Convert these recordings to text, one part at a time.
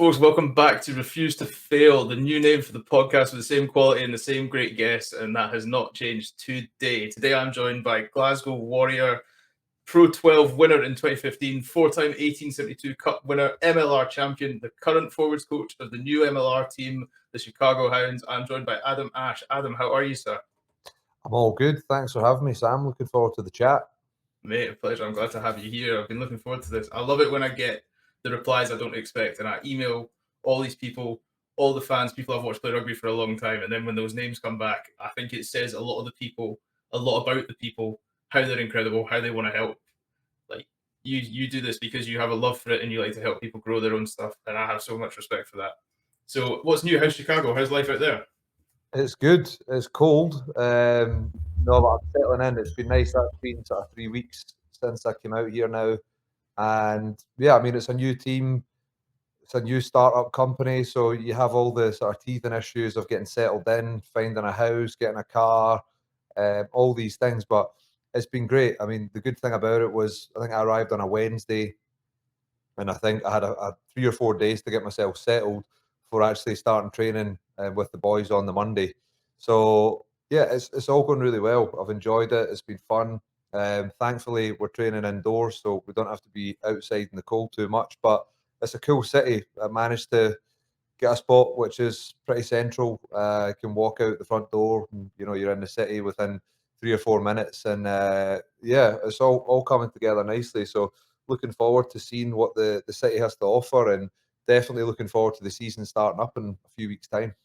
folks, welcome back to Refuse to Fail, the new name for the podcast with the same quality and the same great guests, and that has not changed today. Today I'm joined by Glasgow Warrior Pro 12 winner in 2015, four-time 1872 Cup winner, MLR champion, the current forwards coach of the new MLR team, the Chicago Hounds. I'm joined by Adam Ashe. Adam, how are you, sir? I'm all good. Thanks for having me, Sam. Looking forward to the chat. Mate, a pleasure. I'm glad to have you here. I've been looking forward to this. I love it when I get the replies I don't expect, and I email all these people, all the fans, people I've watched play rugby for a long time, and then when those names come back, I think it says a lot of the people, a lot about the people, how they're incredible, how they want to help. Like you do this because you have a love for it and you like to help people grow their own stuff, and I have so much respect for that. So what's new? How's Chicago? How's life out there? It's good. It's cold. No, but I'm settling in. It's been nice. That's been sort of 3 weeks since I came out here now. And yeah, I mean, it's a new team. It's a new startup company. So you have all the sort of teething issues of getting settled in, finding a house, getting a car, all these things. But it's been great. I mean, the good thing about it was I think I arrived on a Wednesday, and I think I had a 3 or 4 days to get myself settled before actually starting training with the boys on the Monday. So yeah, it's all going really well. I've enjoyed it. It's been fun. Thankfully, we're training indoors, so we don't have to be outside in the cold too much. But it's a cool city. I managed to get a spot which is pretty central. You can walk out the front door, and you're in the city within 3 or 4 minutes, and yeah, it's all coming together nicely. So looking forward to seeing what the city has to offer, and definitely looking forward to the season starting up in a few weeks' time.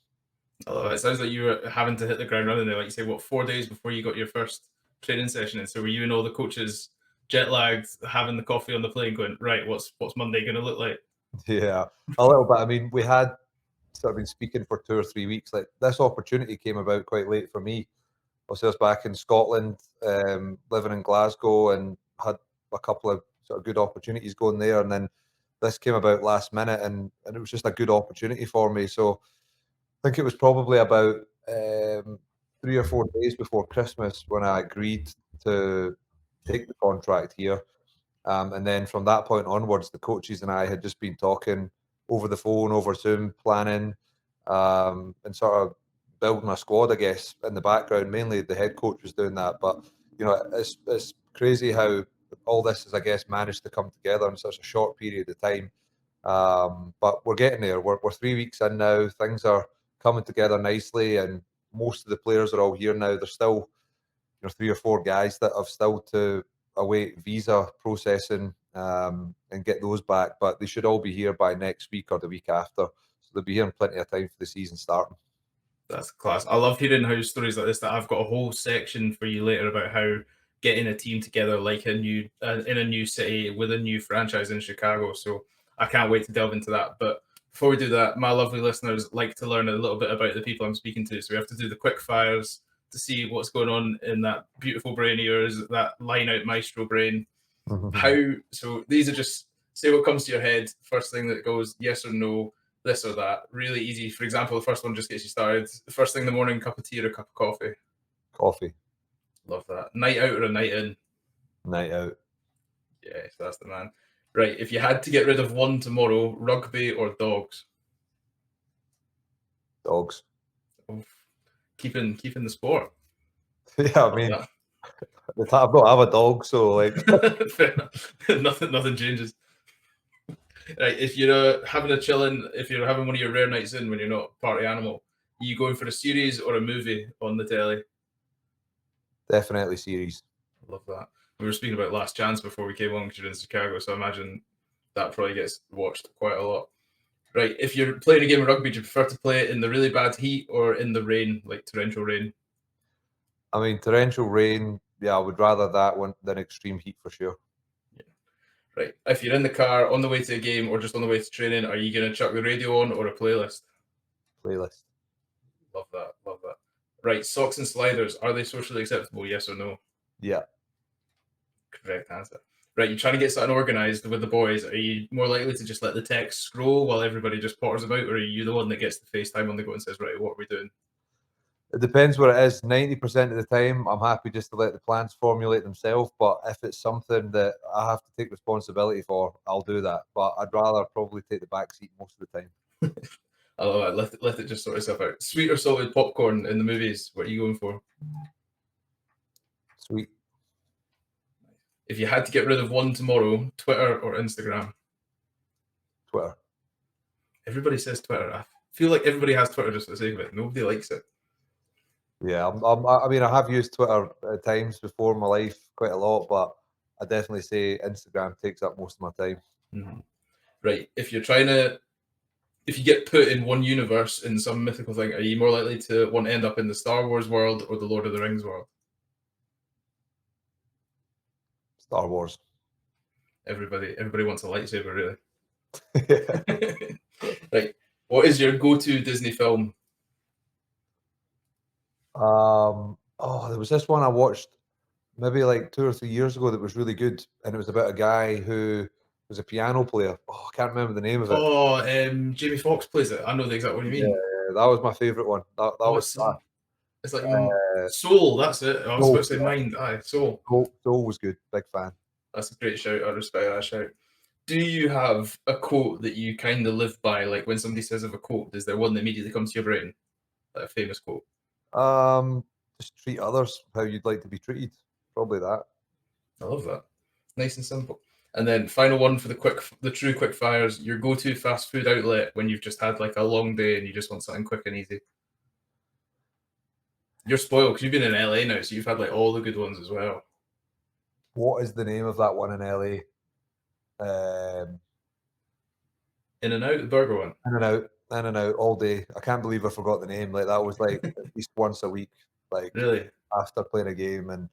Oh, it sounds like you were having to hit the ground running there, like you say, 4 days before you got your first training session. And so were you and all the coaches jet lagged, having the coffee on the plane, going, right, what's Monday going to look like? Yeah, a little bit. I mean, we had sort of been speaking for 2 or 3 weeks. Like, this opportunity came about quite late for me. I was back in Scotland, living in Glasgow, and had a couple of sort of good opportunities going there. And then this came about last minute, and it was just a good opportunity for me. So I think it was probably about 3 or 4 days before Christmas when I agreed to take the contract here. And then from that point onwards, the coaches and I had just been talking over the phone, over Zoom, planning, and sort of building a squad, I guess, in the background. Mainly the head coach was doing that. But, it's crazy how all this has, I guess, managed to come together in such a short period of time. But we're getting there. We're 3 weeks in now. Things are coming together nicely, and most of the players are all here now. There's still 3 or 4 guys that have still to await visa processing and get those back, but they should all be here by next week or the week after. So they'll be here in plenty of time for the season starting. That's class. I love hearing how stories like this. That I've got a whole section for you later about how getting a team together like in a new city with a new franchise in Chicago. So I can't wait to delve into that. But before we do that, my lovely listeners like to learn a little bit about the people I'm speaking to. So we have to do the quick fires to see what's going on in that beautiful brain of yours, that line out maestro brain. So these are just, say what comes to your head. First thing that goes yes or no, this or that. Really easy. For example, the first one just gets you started. The first thing in the morning, cup of tea or a cup of coffee? Coffee. Love that. Night out or a night in? Night out. Yes, that's the man. Right, if you had to get rid of one tomorrow, rugby or dogs? Dogs. Oh, keeping the sport. Yeah, I mean, I've got to have a dog, so like Fair enough. nothing changes. Right, if you're having a chilling, if you're having one of your rare nights in when you're not party animal, are you going for a series or a movie on the telly? Definitely series. Love that. We were speaking about Last Chance before we came on because you're in Chicago, so I imagine that probably gets watched quite a lot. Right, if you're playing a game of rugby, do you prefer to play it in the really bad heat or in the rain, like torrential rain? I mean, torrential rain, yeah, I would rather that one than extreme heat for sure. Yeah. Right, if you're in the car on the way to a game or just on the way to training, are you going to chuck the radio on or a playlist? Playlist. Love that. Right, socks and sliders, are they socially acceptable, yes or no? Yeah. Correct answer. Right, you're trying to get something organised with the boys. Are you more likely to just let the text scroll while everybody just potters about, or are you the one that gets the FaceTime on the go and says, right, what are we doing? It depends what it is. 90% of the time, I'm happy just to let the plans formulate themselves. But if it's something that I have to take responsibility for, I'll do that. But I'd rather probably take the back seat most of the time. I love it. Let it just sort itself out. Sweet or salted popcorn in the movies? What are you going for? Sweet. If you had to get rid of one tomorrow, Twitter or Instagram? Twitter. Everybody says Twitter. I feel like everybody has Twitter just for the sake of it. Nobody likes it. Yeah, I mean, I have used Twitter at times before in my life quite a lot, but I definitely say Instagram takes up most of my time. Mm-hmm. Right. If you get put in one universe in some mythical thing, are you more likely to want to end up in the Star Wars world or the Lord of the Rings world? Star Wars. Everybody wants a lightsaber, really. Yeah. Right. What is your go-to Disney film? There was this one I watched maybe like 2 or 3 years ago that was really good, and it was about a guy who was a piano player. Oh, I can't remember the name of it. Oh, Jamie Foxx plays it. I know the exact one you mean. Yeah, that was my favorite one. That was it's like uh, Soul. That's it. I was about to say yeah. Mind. Aye, Soul. Soul was good. Big fan. That's a great shout. I respect that shout. Do you have a quote that you kind of live by? Like when somebody says of a quote, is there one that immediately comes to your brain? Like a famous quote? Just treat others how you'd like to be treated. Probably that. I love that. Nice and simple. And then final one for the true quick fires. Your go-to fast food outlet when you've just had like a long day and you just want something quick and easy. You're spoiled because you've been in LA now, so you've had like all the good ones as well. What is the name of that one in LA? In and Out, the burger one. In and out all day. I can't believe I forgot the name. Like that was like at least once a week. Like Really? after playing a game. And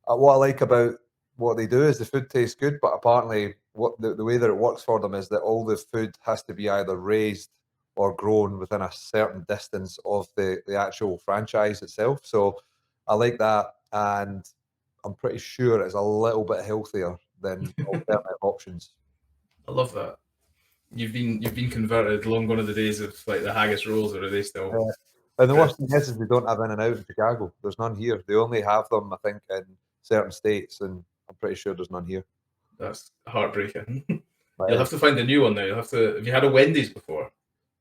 what I like about what they do is the food tastes good, but apparently what the way that it works for them is that all the food has to be either raised or grown within a certain distance of the actual franchise itself. So I like that, and I'm pretty sure it's a little bit healthier than alternative options. I love that. You've been converted. Long gone are the days of like the haggis rolls, or are they still? And the worst thing is they don't have In and Out in Chicago. There's none here. They only have them, I think, in certain states, and I'm pretty sure there's none here. That's heartbreaking. You'll have to find a new one now. You'll have to. Have you had a Wendy's before?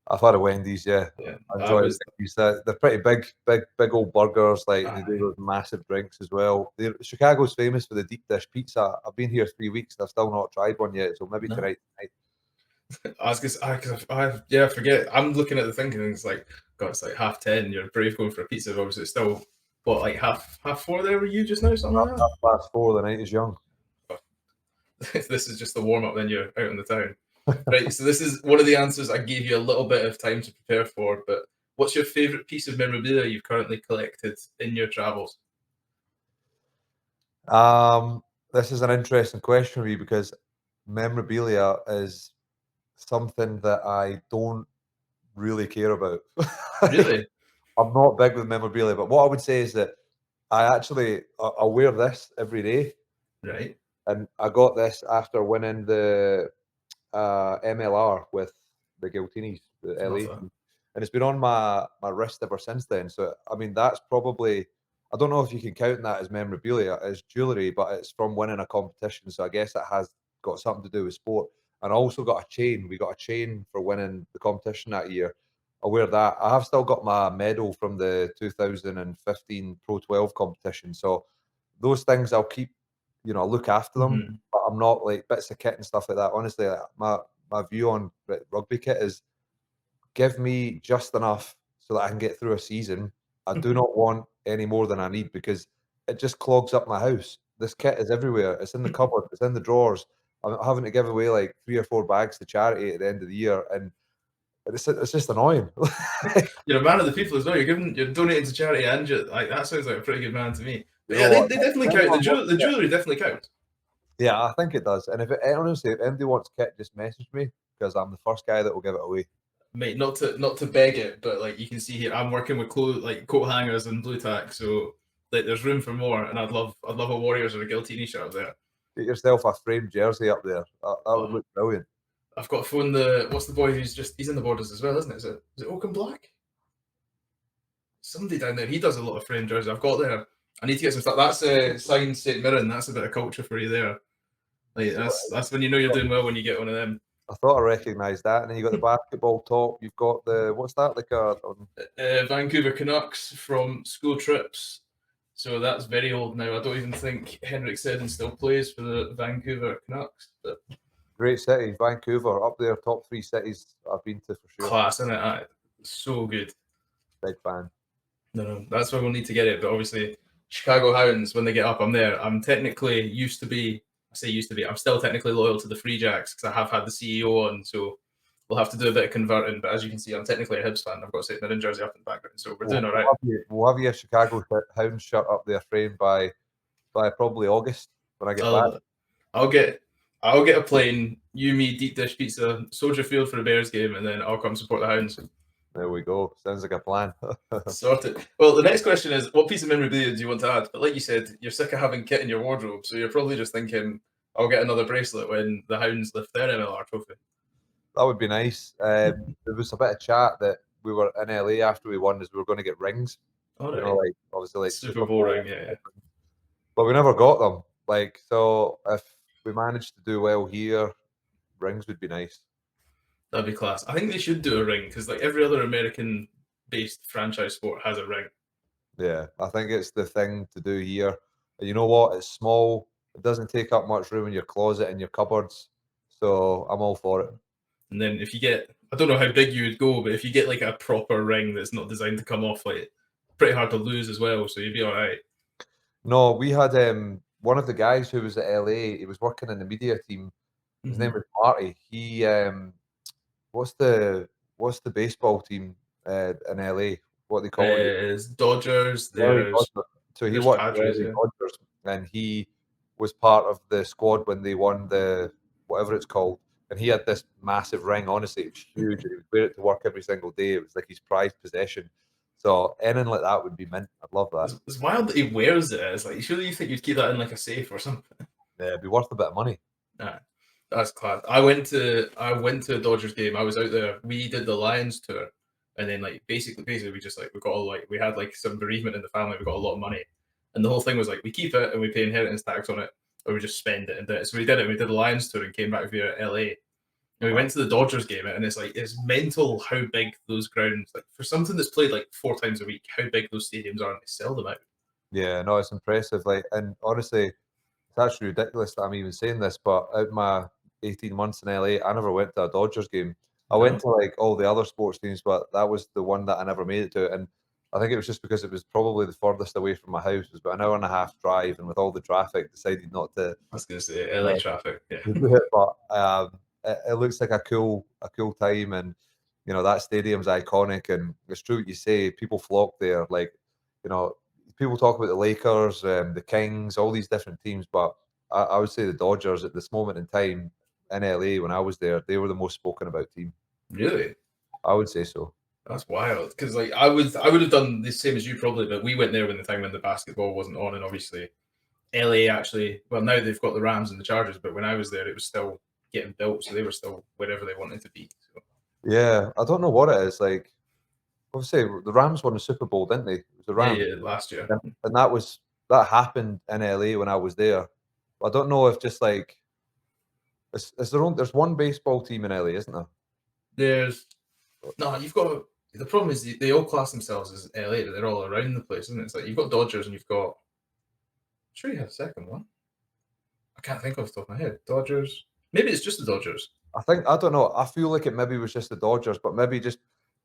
I've had a Wendy's, yeah. Yeah, I enjoy Wendy's. They're pretty big old burgers. Like they do those massive drinks as well. Chicago's famous for the deep dish pizza. I've been here 3 weeks and I've still not tried one yet. So maybe tonight. I forget. I'm looking at the thing and it's like, God, it's like 10:30. You're brave going for a pizza. Obviously, it's still what, like half 4 there. Were you just now? Something like that. 4:30. The night is young. This is just the warm up. Then you're out in the town. Right. So this is one of the answers I gave you a little bit of time to prepare for. But what's your favorite piece of memorabilia you've currently collected in your travels? This is an interesting question for me because memorabilia is something that I don't really care about. Really? I'm not big with memorabilia, but what I would say is that I wear this every day. Right. And I got this after winning the MLR with the Giltinis, the LA team. And it's been on my wrist ever since then. So, I mean, that's probably, I don't know if you can count that as memorabilia, as jewellery, but it's from winning a competition. So I guess it has got something to do with sport. And I also got a chain. We got a chain for winning the competition that year. I wear that. I have still got my medal from the 2015 Pro 12 competition. So those things I'll keep, I'll look after them, but I'm not like bits of kit and stuff like that. Honestly, like, my view on rugby kit is give me just enough so that I can get through a season. I do not want any more than I need because it just clogs up my house. This kit is everywhere. It's in the cupboard. It's in the drawers. I'm having to give away like 3 or 4 bags to charity at the end of the year, and it's just annoying. You're a man of the people as well. You're donating to charity, and like that sounds like a pretty good man to me. But yeah, they definitely count. The jewellery definitely counts. Yeah, I think it does. And honestly, if anybody wants kit, just message me because I'm the first guy that will give it away. Mate, not to beg it, but like you can see here, I'm working with coat hangers and blue tack, so like there's room for more. And I'd love a Warriors or a Giltini shirt up there. Get yourself a framed jersey up there. That would look brilliant. I've got to phone what's the boy who's he's in the Borders as well, isn't it? Is it Oaken Black? somebody down there. He does a lot of frame jerseys. I've got there. I need to get some stuff. That's signed St Mirren. That's a bit of culture for you there. Like that's when you know you're doing well, when you get one of them. I thought I recognised that, and then you got the basketball top. You've got the what's that like Vancouver Canucks from school trips. So that's very old now. I don't even think Henrik Sedin still plays for the Vancouver Canucks. But great city, Vancouver, up there, top 3 cities I've been to for sure. Class, isn't it? So good. Big fan. No, that's why we'll need to get it. But obviously, Chicago Hounds, when they get up, I'm there. I'm technically used to be. I say used to be. I'm still technically loyal to the Free Jacks because I have had the CEO on. So we'll have to do a bit of converting. But as you can see, I'm technically a Hibs fan. I've got a St Mirren jersey up in the background. So we're doing all right. We'll have you a Chicago Hounds shirt up there framed by probably August when I get back. I'll get a plane, you, me, deep dish pizza, Soldier Field for the Bears game, and then I'll come support the Hounds. There we go. Sounds like a plan. Sorted. Well, the next question is, what piece of memorabilia do you want to add? But like you said, you're sick of having kit in your wardrobe, so you're probably just thinking, I'll get another bracelet when the Hounds lift their MLR trophy. That would be nice. There was a bit of chat that we were in LA after we won, is we were going to get rings. All right. You know, like obviously like Super Bowl ring, yeah. But we never got them. Like, so if we managed to do well here, rings would be nice. That'd be class. I think they should do a ring because like every other American-based franchise sport has a ring. Yeah, I think it's the thing to do here. And you know what? It's small. It doesn't take up much room in your closet and your cupboards. So I'm all for it. And then if you get, I don't know how big you would go, but if you get like a proper ring that's not designed to come off, like pretty hard to lose as well. So you'd be all right. No, we had one of the guys who was at LA. He was working in the media team. His name was Marty. He what's the baseball team in LA? What they call it? It's Dodgers. There's so he worked for the Dodgers, and he was part of the squad when they won the whatever it's called. And he had this massive ring. Honestly, it was huge. And he would wear it to work every single day. It was like his prized possession. So anything like that would be mint. I'd love that. It's wild that he wears it. It's like, surely you think you'd keep that in like a safe or something? Yeah, it'd be worth a bit of money. Nah, that's class. I went to a Dodgers game. I was out there. We did the Lions tour, and then like basically we just like we had like some bereavement in the family. We got a lot of money, and the whole thing was like we keep it and we pay inheritance tax on it, or we just spend it and do it. So we did it. We did the Lions tour and came back via LA. And we went to the Dodgers game, and it's like it's mental how big those grounds, like for something that's played like 4 times a week, how big those stadiums are, and they sell them out. Yeah, no, it's impressive. Like, and honestly, it's actually ridiculous that I'm even saying this, but out of my 18 months in LA, I never went to a Dodgers game. I went to like all the other sports teams, but that was the one that I never made it to. And I think it was just because it was probably the furthest away from my house. It was about an hour and a half drive, and with all the traffic, decided not to. I was going to say LA traffic, yeah. But it looks like a cool time, and you know that stadium's iconic, and it's true what you say. People flock there, like you know, people talk about the Lakers, the Kings, all these different teams, but I would say the Dodgers at this moment in time in LA when I was there, they were the most spoken about team. Really? I would say so. That's wild because like I would have done the same as you probably, but we went there when the basketball wasn't on, and obviously LA actually. Well, now they've got the Rams and the Chargers, but when I was there, it was still getting built, so they were still wherever they wanted to be. So. Yeah, I don't know what it is. Like, obviously, the Rams won the Super Bowl, didn't they? It was the Rams last year, and that happened in LA when I was there. I don't know if just like there's one baseball team in LA, isn't there? You've got the problem is they all class themselves as LA, but they're all around the place, isn't it? It's like you've got Dodgers and you've got. I'm sure you have a second one. I can't think off the top of my head. Dodgers. Maybe it's just the Dodgers. I don't know. I feel like it maybe was just the Dodgers, but maybe just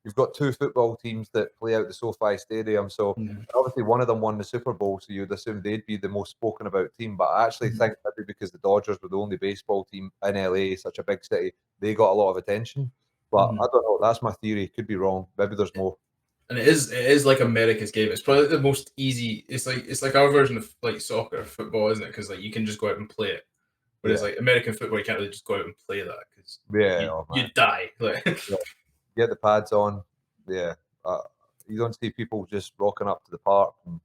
you've got 2 football teams that play out the SoFi Stadium. So obviously one of them won the Super Bowl, so you'd assume they'd be the most spoken about team. But I actually think maybe because the Dodgers were the only baseball team in LA, such a big city, they got a lot of attention. But I don't know. That's my theory. Could be wrong. Maybe there's more. And it is like America's game. It's probably the most easy. It's like our version of like soccer, football, isn't it? Because like you can just go out and play it. Whereas like American football, you can't really just go out and play that because you die. Like. Get the pads on. Yeah, you don't see people just rocking up to the park and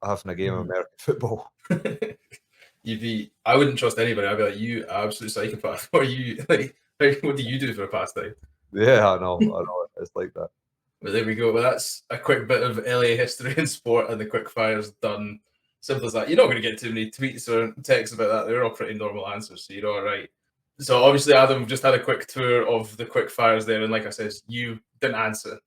having a game of American football. I wouldn't trust anybody. I'd be like, you absolute psychopath. What are you like? What do you do for a pastime? Yeah, I know. It's like that. But there we go. Well, that's a quick bit of LA history and sport, and the quick fire's done. Simple as that. You're not going to get too many tweets or texts about that. They're all pretty normal answers, so you're all right. So obviously, Adam, we've just had a quick tour of the quick fires there, and like I said, you didn't answer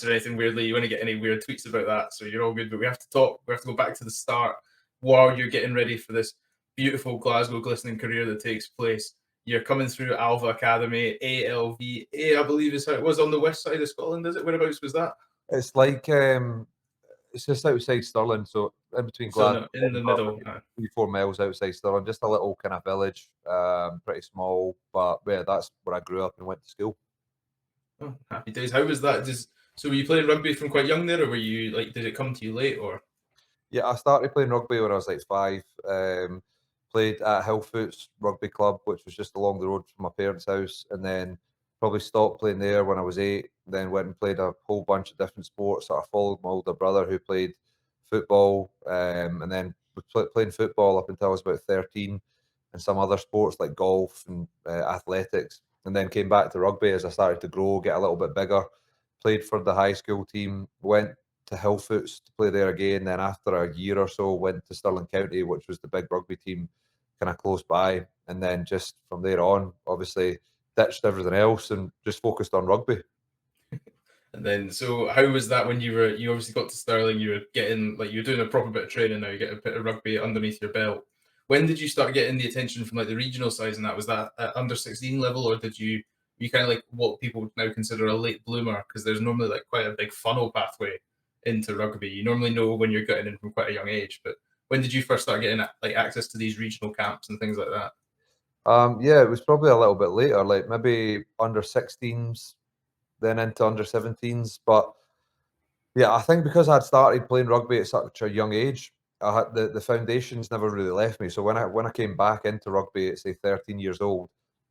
anything weirdly. You wouldn't get any weird tweets about that, so you're all good. But we have to talk. We have to go back to the start while you're getting ready for this beautiful Glasgow glistening career that takes place. You're coming through Alva Academy, ALVA, I believe is how it was on the west side of Scotland, is it? Whereabouts was that? It's like it's just outside Stirling, so in between So Glasgow no, in the middle. 3-4 miles outside Stirling, just a little kind of village, pretty small, but yeah, that's where I grew up and went to school. Oh, happy days. How was that? So were you playing rugby from quite young there, or were you like, did it come to you late, or? Yeah, I started playing rugby when I was like 5. Played at Hillfoot's Rugby Club, which was just along the road from my parents' house, and then probably stopped playing there when I was 8. Then went and played a whole bunch of different sports. So I followed my older brother who played football, and then was playing football up until I was about 13, and some other sports like golf and athletics. And then came back to rugby as I started to grow, get a little bit bigger. Played for the high school team, went to Hillfoot's to play there again. Then after a year or so, went to Stirling County, which was the big rugby team kind of close by. And then just from there on, obviously ditched everything else and just focused on rugby. And then, so how was that when you obviously got to Stirling, you were getting, like, you're doing a proper bit of training now, you get a bit of rugby underneath your belt. When did you start getting the attention from like the regional sides and that? Was that at under 16 level, or did you kind of like what people now consider a late bloomer? Because there's normally like quite a big funnel pathway into rugby. You normally know when you're getting in from quite a young age, but when did you first start getting like access to these regional camps and things like that? Yeah, it was probably a little bit later, like maybe under 16s, then into under 17s. But yeah, I think because I'd started playing rugby at such a young age, I had the foundations never really left me. So when I came back into rugby at say 13 years old,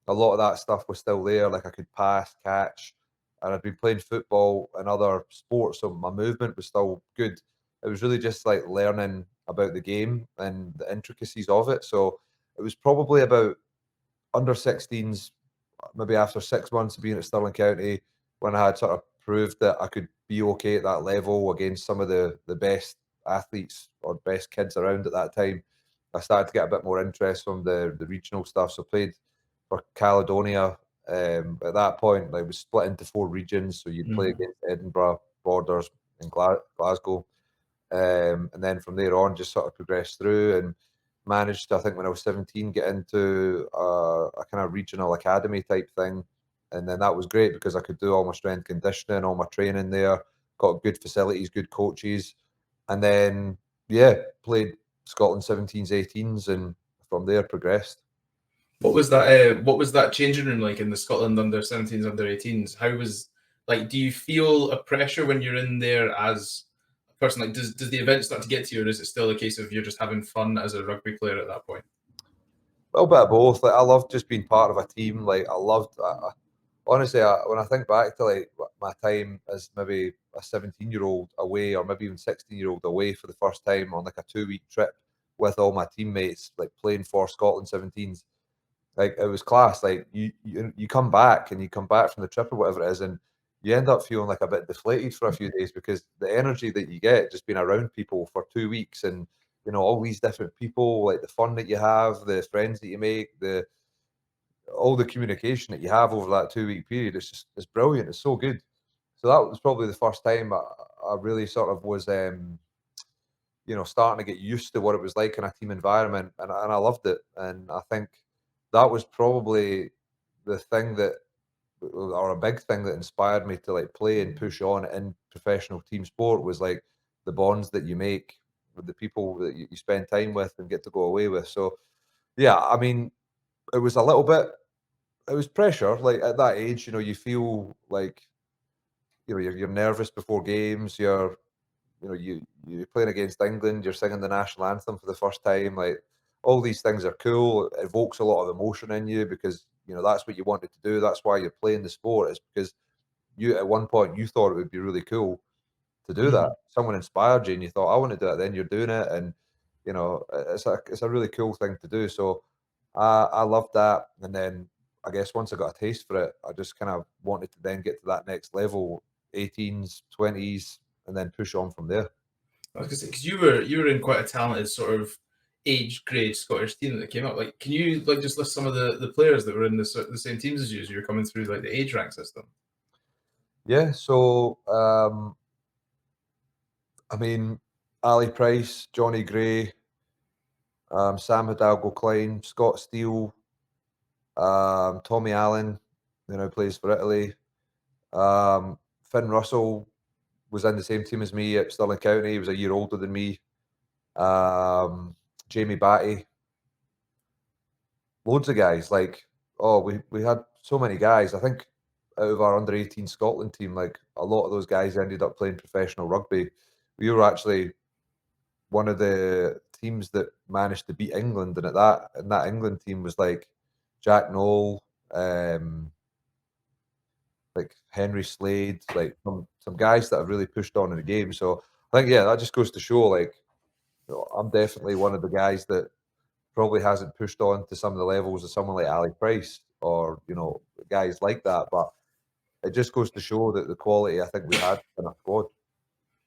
a lot of that stuff was still there. Like I could pass, catch, and I'd been playing football and other sports, so my movement was still good. It was really just like learning about the game and the intricacies of it. So it was probably about under 16s, maybe after 6 months of being at Stirling County, when I had sort of proved that I could be okay at that level against some of the best athletes or best kids around at that time, I started to get a bit more interest from the regional stuff. So played for Caledonia. At that point, like, was split into 4 regions. So you'd play against Edinburgh, Borders, and Glasgow. And then from there on, just sort of progressed through and managed to, I think when I was 17, get into a kind of regional academy type thing. And then that was great because I could do all my strength conditioning, all my training there, got good facilities, good coaches. And then, yeah, played Scotland 17s, 18s, and from there progressed. What was that? What was that changing room like in the Scotland under 17s, under 18s? How was, like? Do you feel a pressure when you're in there as a person? Like, does the event start to get to you, or is it still a case of you're just having fun as a rugby player at that point? A little bit of both. Like I loved just being part of a team. Like I loved, honestly, when I think back to like my time as maybe a 17-year-old away, or maybe even 16-year-old away for the first time on like a 2-week trip with all my teammates, like playing for Scotland 17s, like it was class. Like you come back and you come back from the trip or whatever it is, and you end up feeling like a bit deflated for a few days because the energy that you get just being around people for 2 weeks and all these different people, like the fun that you have, the friends that you make, the all the communication that you have over that 2-week period, it's brilliant. It's so good. So that was probably the first time I really sort of was starting to get used to what it was like in a team environment, and I loved it. And I think that was probably the thing that, or a big thing that inspired me to like play and push on in professional team sport, was like the bonds that you make with the people that you spend time with and get to go away with. So yeah, I mean, it was a little bit, it was pressure. Like at that age, you feel like you're nervous before games. You're playing against England, you're singing the national anthem for the first time. Like all these things are cool. It evokes a lot of emotion in you because that's what you wanted to do. That's why you're playing the sport. Is because you at one point you thought it would be really cool to do that. Someone inspired you and you thought, I want to do it. Then you're doing it, and it's a really cool thing to do. So I loved that. And then I guess once I got a taste for it, I just kind of wanted to then get to that next level 18s, 20s, and then push on from there. I was gonna say, because you were in quite a talented sort of age grade Scottish team that came up. Like, can you like just list some of the players that were in the same teams as you as you were coming through like the age rank system? Yeah, so I mean, Ali Price, Johnny Gray, Sam Hidalgo-Klein, Scott Steele, Tommy Allen, plays for Italy. Finn Russell was in the same team as me at Stirling County. He was a year older than me. Jamey Batty. Loads of guys. We had so many guys. I think out of our under-18 Scotland team, like a lot of those guys ended up playing professional rugby. We were actually one of the teams that managed to beat England, and that England team was like Jack Noel, like Henry Slade, like some guys that have really pushed on in the game. So I think that just goes to show, like, I'm definitely one of the guys that probably hasn't pushed on to some of the levels of someone like Ali Price or guys like that, but it just goes to show that the quality I think we had in our squad.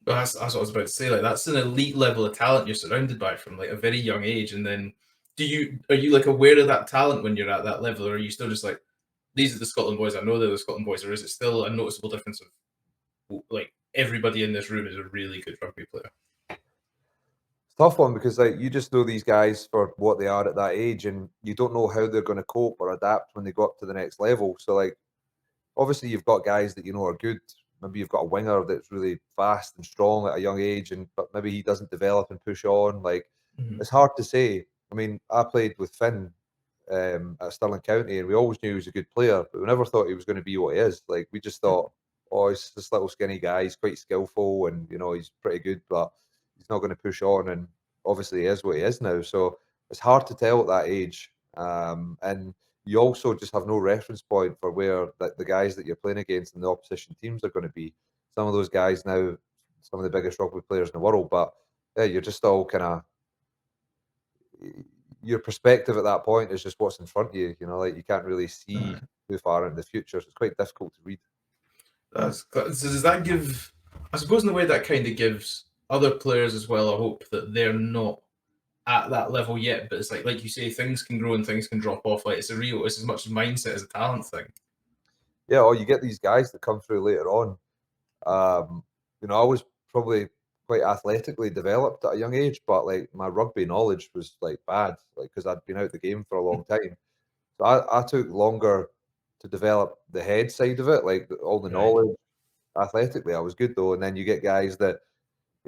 But that's what I was about to say. Like, that's an elite level of talent you're surrounded by from like a very young age. And then, are you like aware of that talent when you're at that level, or are you still just like, these are the Scotland boys, I know they're the Scotland boys, or is it still a noticeable difference of like everybody in this room is a really good rugby player? It's a tough one because like you just know these guys for what they are at that age, and you don't know how they're going to cope or adapt when they go up to the next level. So like, obviously you've got guys that are good. Maybe you've got a winger that's really fast and strong at a young age, but maybe he doesn't develop and push on. Like, it's hard to say. I mean, I played with Finn at Stirling County, and we always knew he was a good player, but we never thought he was going to be what he is. Like, we just thought, oh, he's this little skinny guy. He's quite skillful, and he's pretty good, but he's not going to push on. And obviously, he is what he is now. So it's hard to tell at that age. And you also just have no reference point for where the guys that you're playing against in the opposition teams are going to be. Some of those guys now, some of the biggest rugby players in the world, but yeah, you're just all kind of, your perspective at that point is just what's in front of you. Like you can't really see too far into the future, so it's quite difficult to read. So does that give? I suppose in a way that kind of gives other players as well a hope that they're not at that level yet, but it's like you say, things can grow and things can drop off. Like it's as much a mindset as a talent thing. Yeah, or you get these guys that come through later on. I was probably quite athletically developed at a young age, but like my rugby knowledge was like bad, like because I'd been out the game for a long time. So I took longer to develop the head side of it, like all the knowledge. Athletically, I was good though, and then you get guys that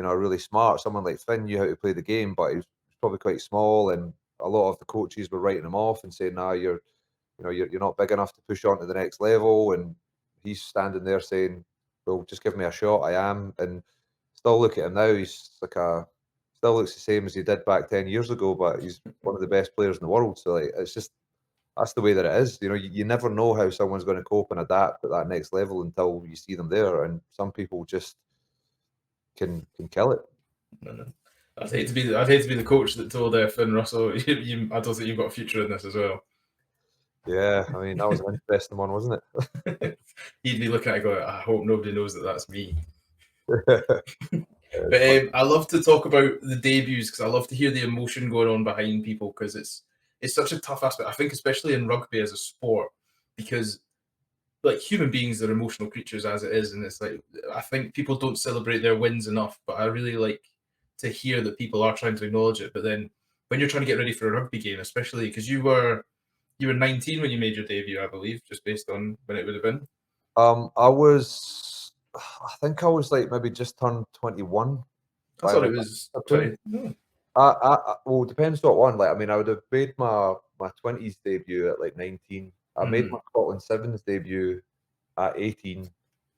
are really smart. Someone like Finn knew how to play the game, but he was probably quite small, and a lot of the coaches were writing him off and saying, "Nah, you're not big enough to push on to the next level." And he's standing there saying, "Well, just give me a shot. I am." And still look at him now. He's still looks the same as he did back 10 years ago, but he's one of the best players in the world. So like, it's just, that's the way that it is. You never know how someone's going to cope and adapt at that next level until you see them there. And some people just can kill it. No. I'd hate to be the coach that told Finn Russell, I don't think you've got a future in this as well. Yeah, I mean, that was an interesting one, wasn't it? He'd be looking at it going, I hope nobody knows that that's me. But I love to talk about the debuts because I love to hear the emotion going on behind people, because it's such a tough aspect. I think especially in rugby as a sport, because like human beings are emotional creatures as it is, and it's like I think people don't celebrate their wins enough. But I really like to hear that people are trying to acknowledge it. But then when you're trying to get ready for a rugby game, especially because you were 19 when you made your debut, I believe, just based on when it would have been. I think I was like maybe just turned 21. I thought it was 20. No. Well, depends what one. Like, I mean, I would have made my 20s debut at like 19. I made my Scotland Sevens debut at 18,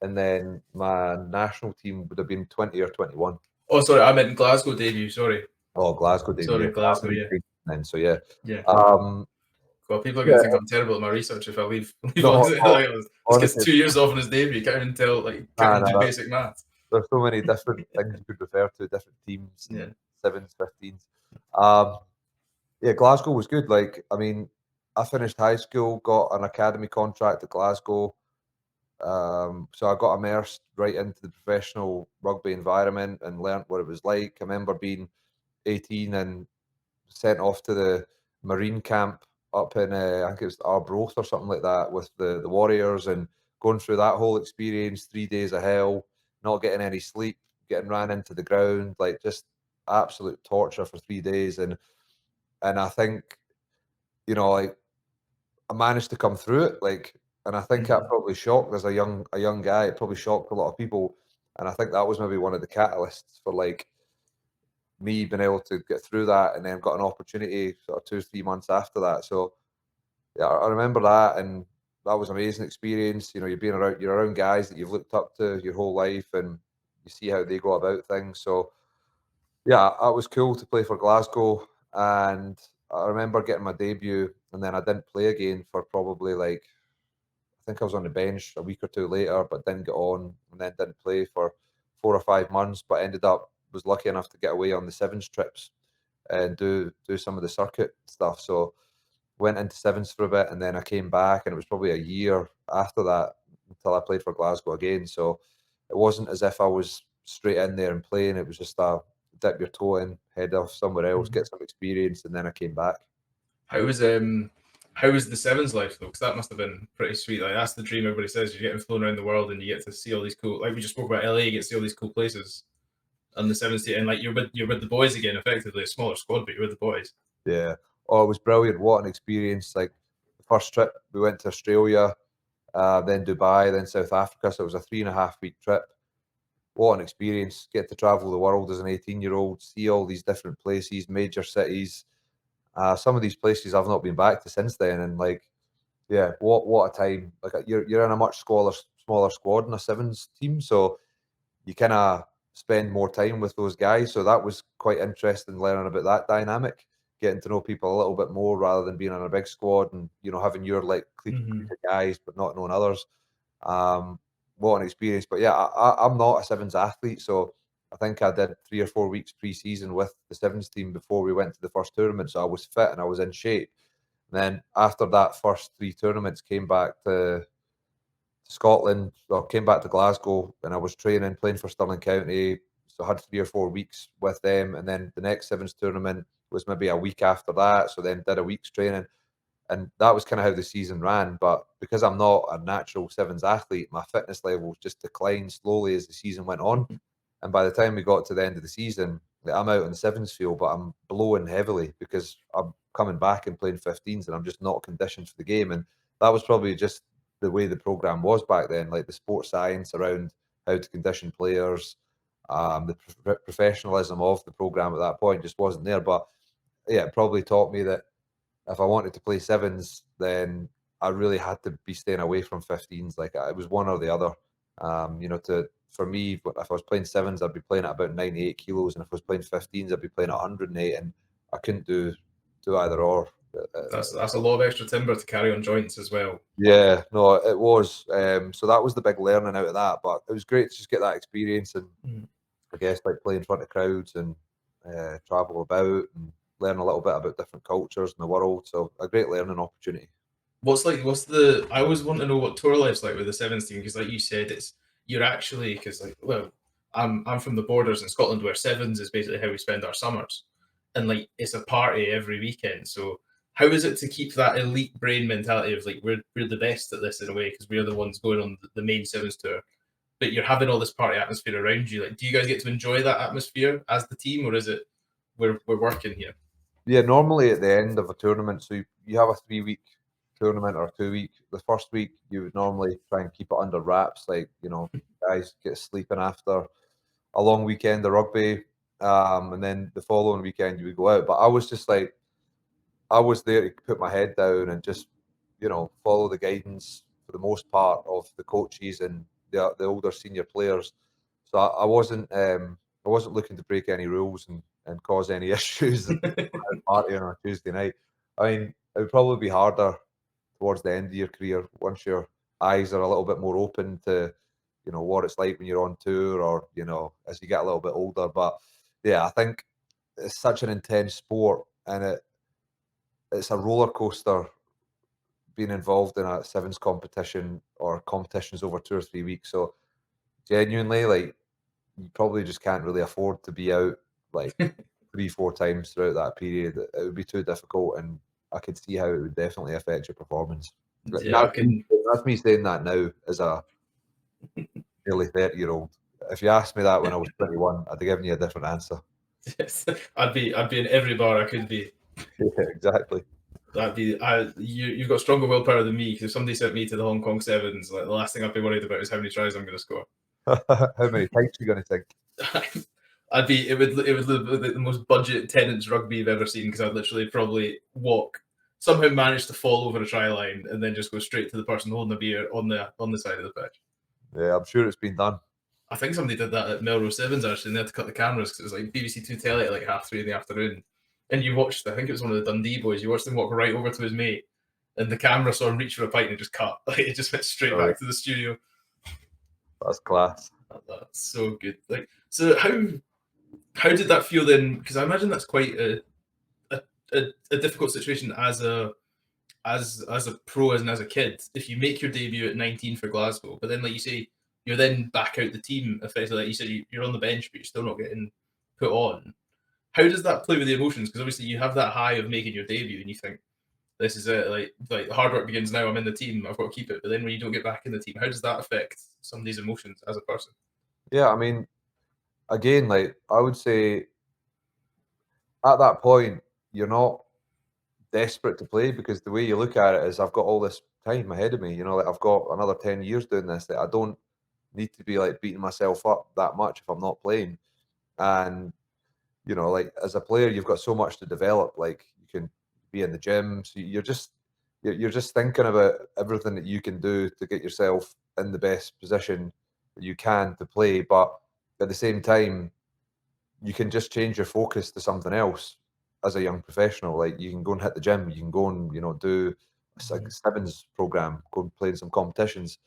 and then my national team would have been 20 or 21. Oh, sorry, I meant Glasgow debut. Sorry. Oh, Glasgow debut. Sorry, Glasgow. Yeah. Then so yeah. Well, people are going to think I'm terrible at my research if I leave. This gets 2 years off in his debut. You can't even tell, like, can't do basic maths. There's so many different things you could refer to, different teams, sevens, 15s. Glasgow was good. Like, I mean, I finished high school, got an academy contract at Glasgow, So I got immersed right into the professional rugby environment and learnt what it was like. I remember being 18 and sent off to the Marine camp up in, I think it was Arbroath or something like that, with the Warriors, and going through that whole experience, 3 days of hell, not getting any sleep, getting ran into the ground, like just absolute torture for 3 days. And I think, like I managed to come through it, like, and I think that probably shocked as a young guy. It probably shocked a lot of people, and I think that was maybe one of the catalysts for like me being able to get through that, and then got an opportunity sort of 2 or 3 months after that. So yeah, I remember that, and that was an amazing experience. You're around guys that you've looked up to your whole life, and you see how they go about things. So yeah, it was cool to play for Glasgow, and I remember getting my debut, and then I didn't play again for probably like, I think I was on the bench a week or two later, but didn't get on, and then didn't play for 4 or 5 months. But ended up was lucky enough to get away on the sevens trips and do some of the circuit stuff. So went into sevens for a bit, and then I came back, and it was probably a year after that until I played for Glasgow again. So it wasn't as if I was straight in there and playing. It was just a dip your toe in, head off somewhere else, get some experience, and then I came back. How was the sevens life though? Because that must have been pretty sweet. Like that's the dream. Everybody says you're getting flown around the world and you get to see all these cool. Like we just spoke about LA, you get to see all these cool places on the sevens team, and like you're with the boys again. Effectively, a smaller squad, but you're with the boys. Yeah. Oh, it was brilliant. What an experience. Like the first trip, we went to Australia, then Dubai, then South Africa. So it was a 3.5 week trip. What an experience. Get to travel the world as an 18-year-old, see all these different places, major cities. Some of these places I've not been back to since then. And like, yeah, what a time. Like you're in a much smaller squad in a sevens team. So you kind of spend more time with those guys. So that was quite interesting learning about that dynamic, getting to know people a little bit more rather than being on a big squad and having your like clique of guys but not knowing others. What an experience! But yeah, I'm not a sevens athlete, so I think I did 3 or 4 weeks pre-season with the sevens team before we went to the first tournament. So I was fit and I was in shape. And then after that first 3 tournaments, came back to Scotland, or came back to Glasgow, and I was training, playing for Stirling County. So I had 3 or 4 weeks with them, and then the next sevens tournament was maybe a week after that. So then did a week's training, and that was kind of how the season ran. But because I'm not a natural sevens athlete, my fitness levels just declined slowly as the season went on. And by the time we got to the end of the season, like, I'm out on the sevens field, but I'm blowing heavily because I'm coming back and playing 15s, and I'm just not conditioned for the game. And that was probably just the way the program was back then, like the sports science around how to condition players, the professionalism of the program at that point just wasn't there. But yeah, it probably taught me that if I wanted to play sevens, then I really had to be staying away from 15s. Like it was one or the other. For me, if I was playing sevens, I'd be playing at about 98 kilos, and if I was playing 15s, I'd be playing at 108, and I couldn't do either or. That's a lot of extra timber to carry on joints as well. Yeah, no, it was. So that was the big learning out of that. But it was great to just get that experience, and I guess like play in front of crowds and travel about and learn a little bit about different cultures in the world. So a great learning opportunity. I always want to know what tour life's like with the sevens team, because like you said, you're actually, because like, well, I'm from the borders in Scotland where sevens is basically how we spend our summers, and like it's a party every weekend. So how is it to keep that elite brain mentality of like we're the best at this in a way because we're the ones going on the main sevens tour, but you're having all this party atmosphere around you? Like, do you guys get to enjoy that atmosphere as the team, or is it we're working here? Yeah, normally at the end of a tournament, so you have a 3 week tournament or a 2 week. The first week you would normally try and keep it under wraps, like guys get sleeping after a long weekend of rugby, and then the following weekend you would go out. But I was just like, I was there to put my head down and just follow the guidance for the most part of the coaches and the older senior players. So I wasn't looking to break any rules and cause any issues at party on a Tuesday night. I mean, it would probably be harder towards the end of your career once your eyes are a little bit more open to, what it's like when you're on tour, or, as you get a little bit older. But yeah, I think it's such an intense sport, and it's a roller coaster been involved in a sevens competition or competitions over 2 or 3 weeks. So genuinely, like, you probably just can't really afford to be out like 3-4 times throughout that period. It would be too difficult, and I could see how it would definitely affect your performance. Yeah, That's me saying that now as a nearly 30-year-old. If you asked me that when I was 21, I'd have given you a different answer. yes, I'd be in every bar I could be. Yeah, exactly. That'd be you've got stronger willpower than me, because if somebody sent me to the Hong Kong Sevens, like the last thing I'd be worried about is how many tries I'm going to score. How many times are you going to think? It would look like the most budget tenants rugby you've ever seen, because I'd literally probably somehow manage to fall over a try line and then just go straight to the person holding the beer on the side of the pitch. Yeah, I'm sure it's been done. I think somebody did that at Melrose Sevens actually, and they had to cut the cameras because it was like BBC Two Telly at like 3:30 in the afternoon. And you watched, I think it was one of the Dundee boys, you watched him walk right over to his mate, and the camera saw him reach for a pint and just cut. Like, it just went straight back to the studio. That's class. That's so good. Like, so how did that feel then? Because I imagine that's quite a difficult situation as a pro and as a kid. If you make your debut at 19 for Glasgow, but then, like you say, you're then back out the team effectively. Like you said, you're on the bench, but you're still not getting put on. How does that play with the emotions? Because obviously you have that high of making your debut, and you think, this is it. Like the hard work begins now. I'm in the team. I've got to keep it. But then when you don't get back in the team, how does that affect somebody's emotions as a person? Yeah, I mean, again, like, I would say at that point, you're not desperate to play, because the way you look at it is, I've got all this time ahead of me. You know, like, I've got another 10 years doing this. That I don't need to be like beating myself up that much if I'm not playing. And you know, like, as a player, you've got so much to develop. Like, you can be in the gym, so you're just thinking about everything that you can do to get yourself in the best position that you can to play. But at the same time, you can just change your focus to something else as a young professional. Like, you can go and hit the gym, you can go and, you know, do a sevens program, go and play in some competitions.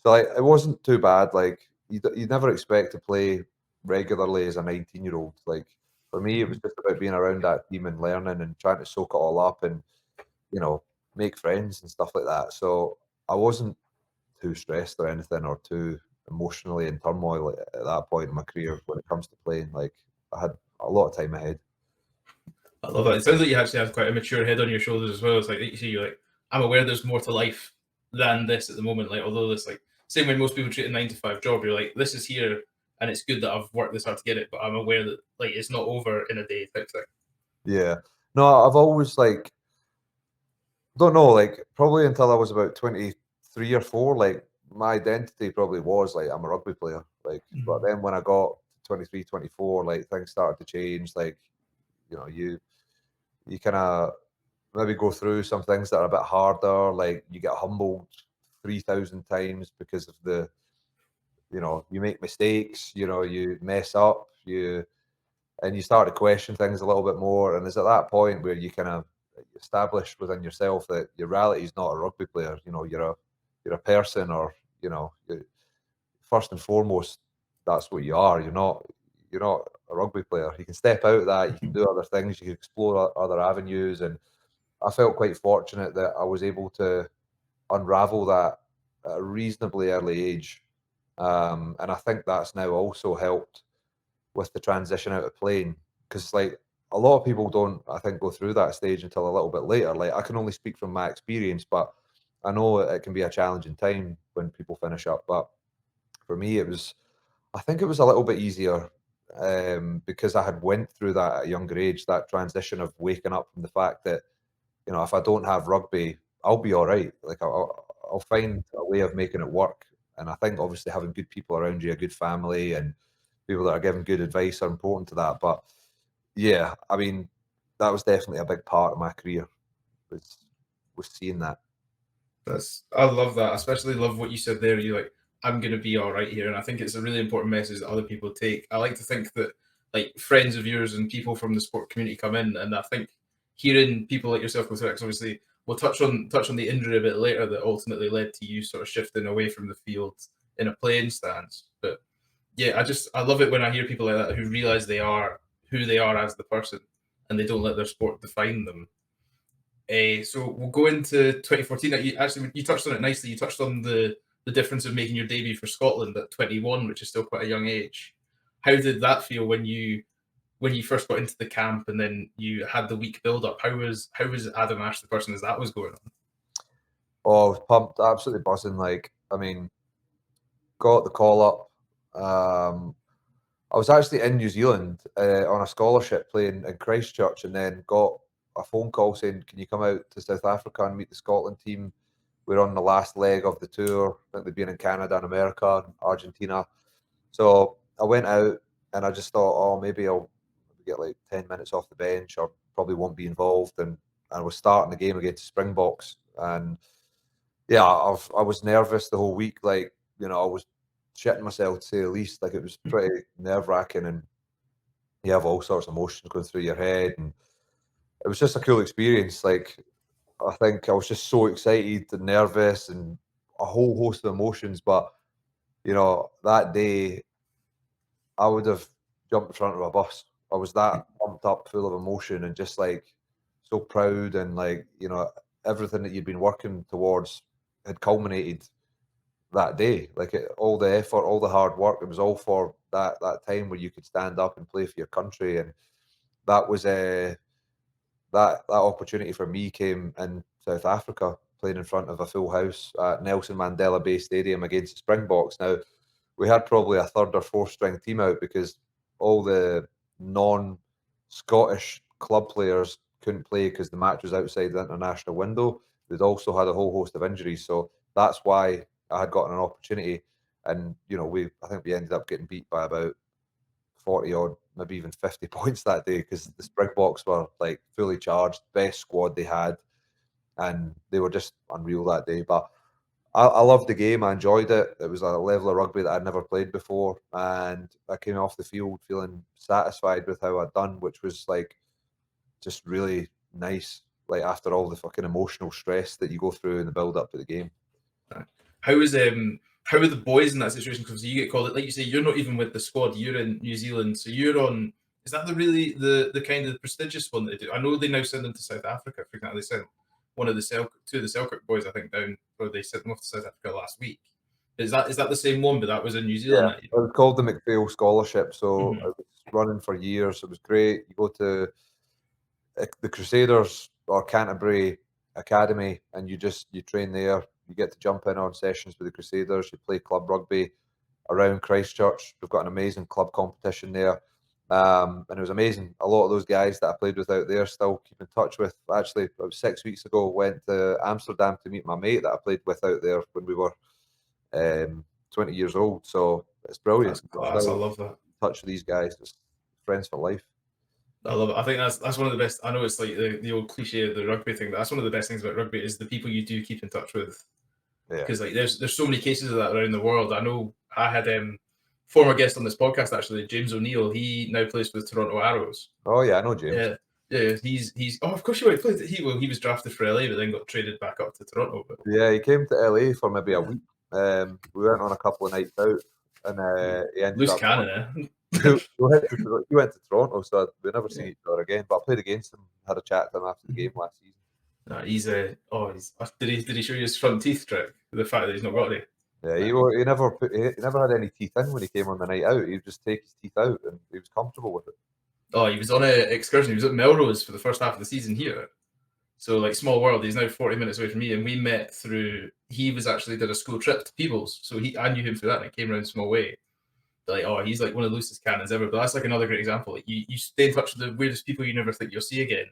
So, like, it wasn't too bad. Like, you'd never expect to play regularly as a 19-year-old. Like, for me, it was just about being around that team and learning and trying to soak it all up and, you know, make friends and stuff like that. So I wasn't too stressed or anything, or too emotionally in turmoil at that point in my career when it comes to playing. Like, I had a lot of time ahead. I love that. It sounds like you actually have quite a mature head on your shoulders as well. It's like you see, you're like, I'm aware there's more to life than this at the moment. Like, although this, like, same way most people treat a 9 to 5 job, you're like, this is here and it's good that I've worked this hard to get it, but I'm aware that, like, it's not over in a day type thing. Yeah. No, I've always, like, don't know, like, probably until I was about 23 or 4, like, my identity probably was like, I'm a rugby player. Like, but then when I got to 23, 24, like, things started to change. Like, you know, you kind of maybe go through some things that are a bit harder. Like, you get humbled 3,000 times because of you know, you make mistakes, you know, you mess up, and you start to question things a little bit more. And it's at that point where you kind of establish within yourself that your reality is not a rugby player. You know, you're a person, or, you know, first and foremost, that's what you are. You're not a rugby player. You can step out of that, you can do other things, you can explore other avenues. And I felt quite fortunate that I was able to unravel that at a reasonably early age. And I think that's now also helped with the transition out of playing, because, like, a lot of people don't, I think, go through that stage until a little bit later. Like, I can only speak from my experience, but I know it can be a challenging time when people finish up. But for me, I think it was a little bit easier, because I had went through that at a younger age, that transition of waking up from the fact that, you know, if I don't have rugby, I'll be all right. Like, I'll find a way of making it work. And I think obviously having good people around you, a good family, and people that are giving good advice are important to that. But yeah, I mean, that was definitely a big part of my career, was seeing that. I love that. I especially love what you said there. You're like, I'm gonna be all right here, and I think it's a really important message that other people take. I like to think that, like, friends of yours and people from the sport community come in, and I think hearing people like yourself go through it, 'cause obviously we'll touch on the injury a bit later that ultimately led to you sort of shifting away from the field in a playing stance. But yeah, I love it when I hear people like that who realize they are who they are as the person, and they don't let their sport define them. So we'll go into 2014. You touched on it nicely. You touched on the difference of making your debut for Scotland at 21, which is still quite a young age. How did that feel when you first got into the camp and then you had the week build up? How was Adam Ashe the person as that was going on? Oh, I was pumped, absolutely buzzing. Like, I mean, got the call up. I was actually in New Zealand on a scholarship playing in Christchurch, and then got a phone call saying, "Can you come out to South Africa and meet the Scotland team? We're on the last leg of the tour. I think they've been in Canada and America and Argentina." So I went out, and I just thought, oh, maybe I'll get like 10 minutes off the bench, or probably won't be involved. And I was starting the game against Springboks, and yeah, I was nervous the whole week. Like, I was shitting myself, to say the least. Like, it was pretty nerve wracking, and you have all sorts of emotions going through your head, and it was just a cool experience. Like, I think I was just so excited and nervous and a whole host of emotions. But that day I would have jumped in front of a bus. I was that pumped up, full of emotion, and just like so proud, and like, everything that you'd been working towards had culminated that day. Like, all the effort, all the hard work, it was all for that time where you could stand up and play for your country. And that was that opportunity for me came in South Africa, playing in front of a full house at Nelson Mandela Bay Stadium against the Springboks. Now, we had probably a third or fourth string team out because all the non-Scottish club players couldn't play because the match was outside the international window. They'd also had a whole host of injuries, so that's why I had gotten an opportunity. And I think we ended up getting beat by about 40 odd, maybe even 50 points that day, because the Springboks were like fully charged, best squad they had, and they were just unreal that day. But I loved the game. I enjoyed it. It was a level of rugby that I'd never played before, and I came off the field feeling satisfied with how I'd done, which was like just really nice. Like, after all the fucking emotional stress that you go through in the build up to the game. How is how are the boys in that situation? Because you get called, like you say, you're not even with the squad. You're in New Zealand, so you're on. Is that the kind of prestigious one they do? I know they now send them to South Africa. For example, they sent two of the Selkirk boys, I think, down, or they sent them off to South Africa last week. Is that the same one? But that was in New Zealand. Yeah, it was called the McPhail Scholarship. So Mhm. it was running for years. It was great. You go to the Crusaders or Canterbury Academy, and you train there. You get to jump in on sessions with the Crusaders. You play club rugby around Christchurch. We've got an amazing club competition there. And it was amazing. A lot of those guys that I played with out there still keep in touch with. Actually, about 6 weeks ago, went to Amsterdam to meet my mate that I played with out there when we were 20 years old. So it's brilliant. That's class. I love that. In touch with these guys, just friends for life. I love it. I think that's one of the best. I know it's like the old cliche of the rugby thing, but that's one of the best things about rugby is the people you do keep in touch with. Yeah. Because like there's so many cases of that around the world. I know I had former guest on this podcast actually, James O'Neill. He now plays for the Toronto Arrows. Oh yeah, I know James. Yeah. He's oh, of course you went. He was drafted for LA, but then got traded back up to Toronto. But yeah, he came to LA for maybe a week. We went on a couple of nights out, and he ended loose up. cannon, eh? He went to Toronto, so we never seen each other again. But I played against him, had a chat to him after the game last season. He's did he show you his front teeth trick? The fact that he's not got any. Yeah, he never had any teeth in when he came on the night out. He would just take his teeth out, and he was comfortable with it. Oh, he was on an excursion. He was at Melrose for the first half of the season here. So like small world, he's now 40 minutes away from me, and we met through. He was actually did a school trip to Peebles, so I knew him through that, and it came around a small way. Like, oh, he's like one of the loosest cannons ever. But that's like another great example. Like you stay in touch with the weirdest people you never think you'll see again,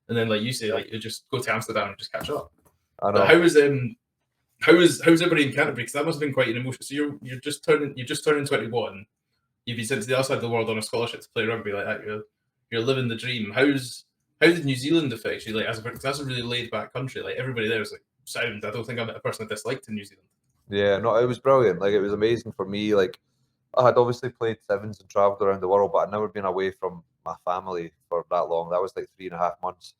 and then like you say, like you just go to Amsterdam and just catch up. I know. But how's everybody in Canterbury? Because that must have been quite an emotion. So you're just turning 21. You've been sent to the other side of the world on a scholarship to play rugby like that. You're living the dream. How did New Zealand affect you? Like, because that's a really laid back country. Like everybody there is like sound. I don't think I met a person I disliked in New Zealand. Yeah, no, it was brilliant. Like, it was amazing for me. Like, I had obviously played sevens and travelled around the world, but I'd never been away from my family for that long. That was like 3.5 months.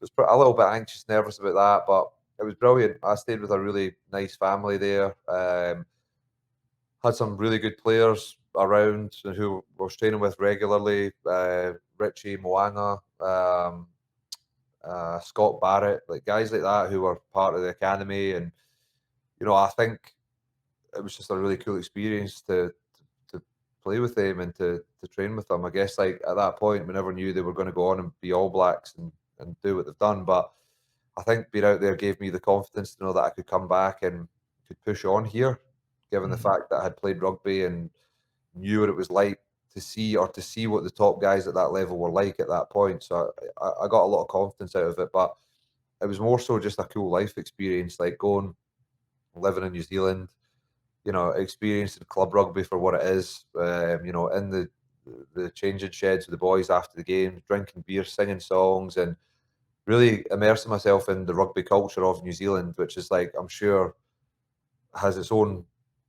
So I was a little bit anxious, nervous about that, but it was brilliant. I stayed with a really nice family there. Had some really good players around who I was training with regularly. Richie Moanga, Scott Barrett, like guys like that who were part of the academy. And I think it was just a really cool experience to play with them and to train with them. I guess like at that point, we never knew they were going to go on and be All Blacks and do what they've done. But I think being out there gave me the confidence to know that I could come back and could push on here, given the fact that I had played rugby and knew what it was like to see what the top guys at that level were like at that point. So I got a lot of confidence out of it. But it was more so just a cool life experience, like going, living in New Zealand, experiencing club rugby for what it is, in the changing sheds with the boys after the games, drinking beer, singing songs, and really immersing myself in the rugby culture of New Zealand, which is like, I'm sure has its own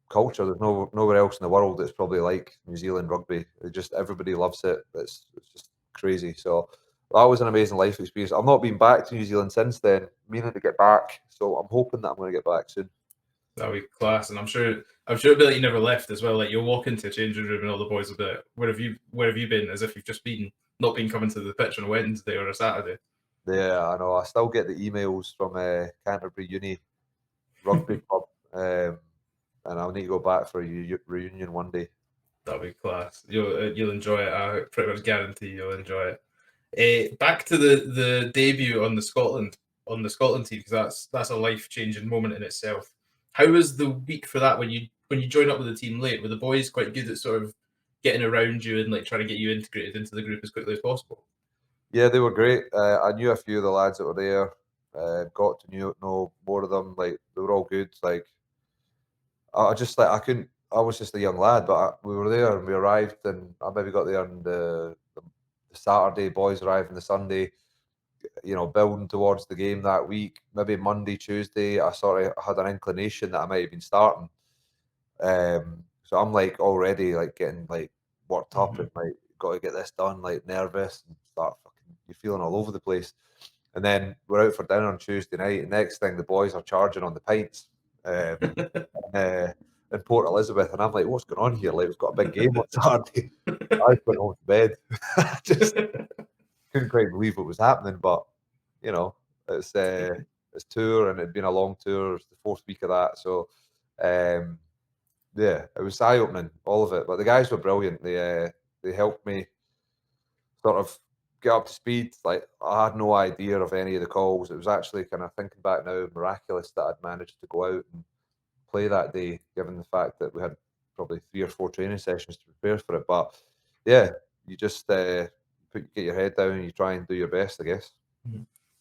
culture. There's nowhere else in the world that's probably like New Zealand rugby. Everybody loves it. It's just crazy. So that was an amazing life experience. I've not been back to New Zealand since then, meaning to get back. So I'm hoping that I'm going to get back soon. That'll be class, and I'm sure it'll be like you never left as well. Like you'll walk into a changing room and all the boys will be like, where have you been? As if you've just not been coming to the pitch on a Wednesday or a Saturday. Yeah, I know. I still get the emails from Canterbury Uni Rugby Club, and I'll need to go back for a reunion one day. That'll be class. You'll enjoy it. I pretty much guarantee you'll enjoy it. Back to the debut on the Scotland team, because that's a life-changing moment in itself. How was the week for that when you joined up with the team late? Were the boys quite good at sort of getting around you and like trying to get you integrated into the group as quickly as possible? Yeah, they were great. I knew a few of the lads that were there. Got to know more of them. Like they were all good. Like I just like I couldn't. I was just a young lad, but we were there and we arrived, and I maybe got there on the Saturday. Boys arrived on the Sunday. Building towards the game that week. Maybe Monday, Tuesday, I sort of had an inclination that I might have been starting. So I'm like already like getting like worked up and like got to get this done, like nervous and start fucking you're feeling all over the place. And then we're out for dinner on Tuesday night. And next thing the boys are charging on the pints in Port Elizabeth. And I'm like, what's going on here? Like we've got a big game on Saturday. I went home to bed. Just couldn't quite believe what was happening, but it's tour and it'd been a long tour. It was the fourth week of that, so yeah, it was eye opening, all of it. But the guys were brilliant. They helped me sort of get up to speed. Like I had no idea of any of the calls. It was actually kind of thinking back now, miraculous that I'd managed to go out and play that day, given the fact that we had probably 3 or 4 training sessions to prepare for it. But yeah, you just get your head down and you try and do your best, I guess.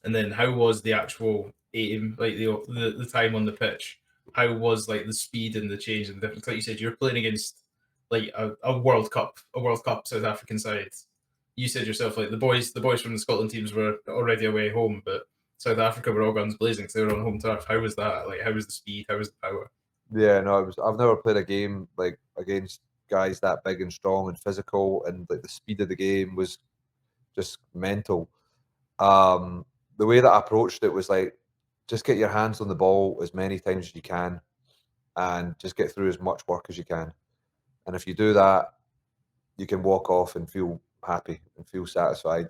And then how was the actual aim, like the time on the pitch? How was like the speed and the change and the difference? Like you said, you're playing against like a World Cup South African side. You said yourself like the boys from the Scotland teams were already away home, but South Africa were all guns blazing because they were on home turf. How was that? Like how was the speed? How was the power? Yeah, no, I've never played a game like against guys that big and strong and physical, and like the speed of the game was just mental. The way that I approached it was like, just get your hands on the ball as many times as you can, and just get through as much work as you can. And if you do that, you can walk off and feel happy and feel satisfied.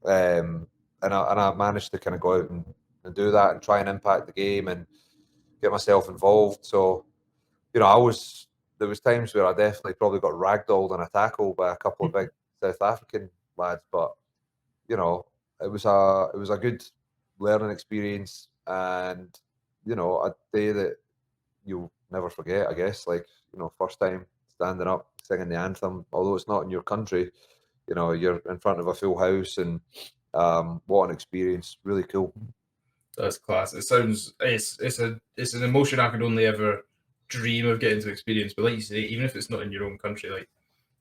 And I managed to kind of go out and do that and try and impact the game and get myself involved. So there was times where I definitely probably got ragdolled on a tackle by a couple of big South African lads, but it was a good learning experience, and a day that you'll never forget, I guess. Like first time standing up singing the anthem, although it's not in your country, you're in front of a full house, and what an experience! Really cool. That's class. It sounds it's an emotion I could only ever dream of getting to experience. But like you say, even if it's not in your own country, like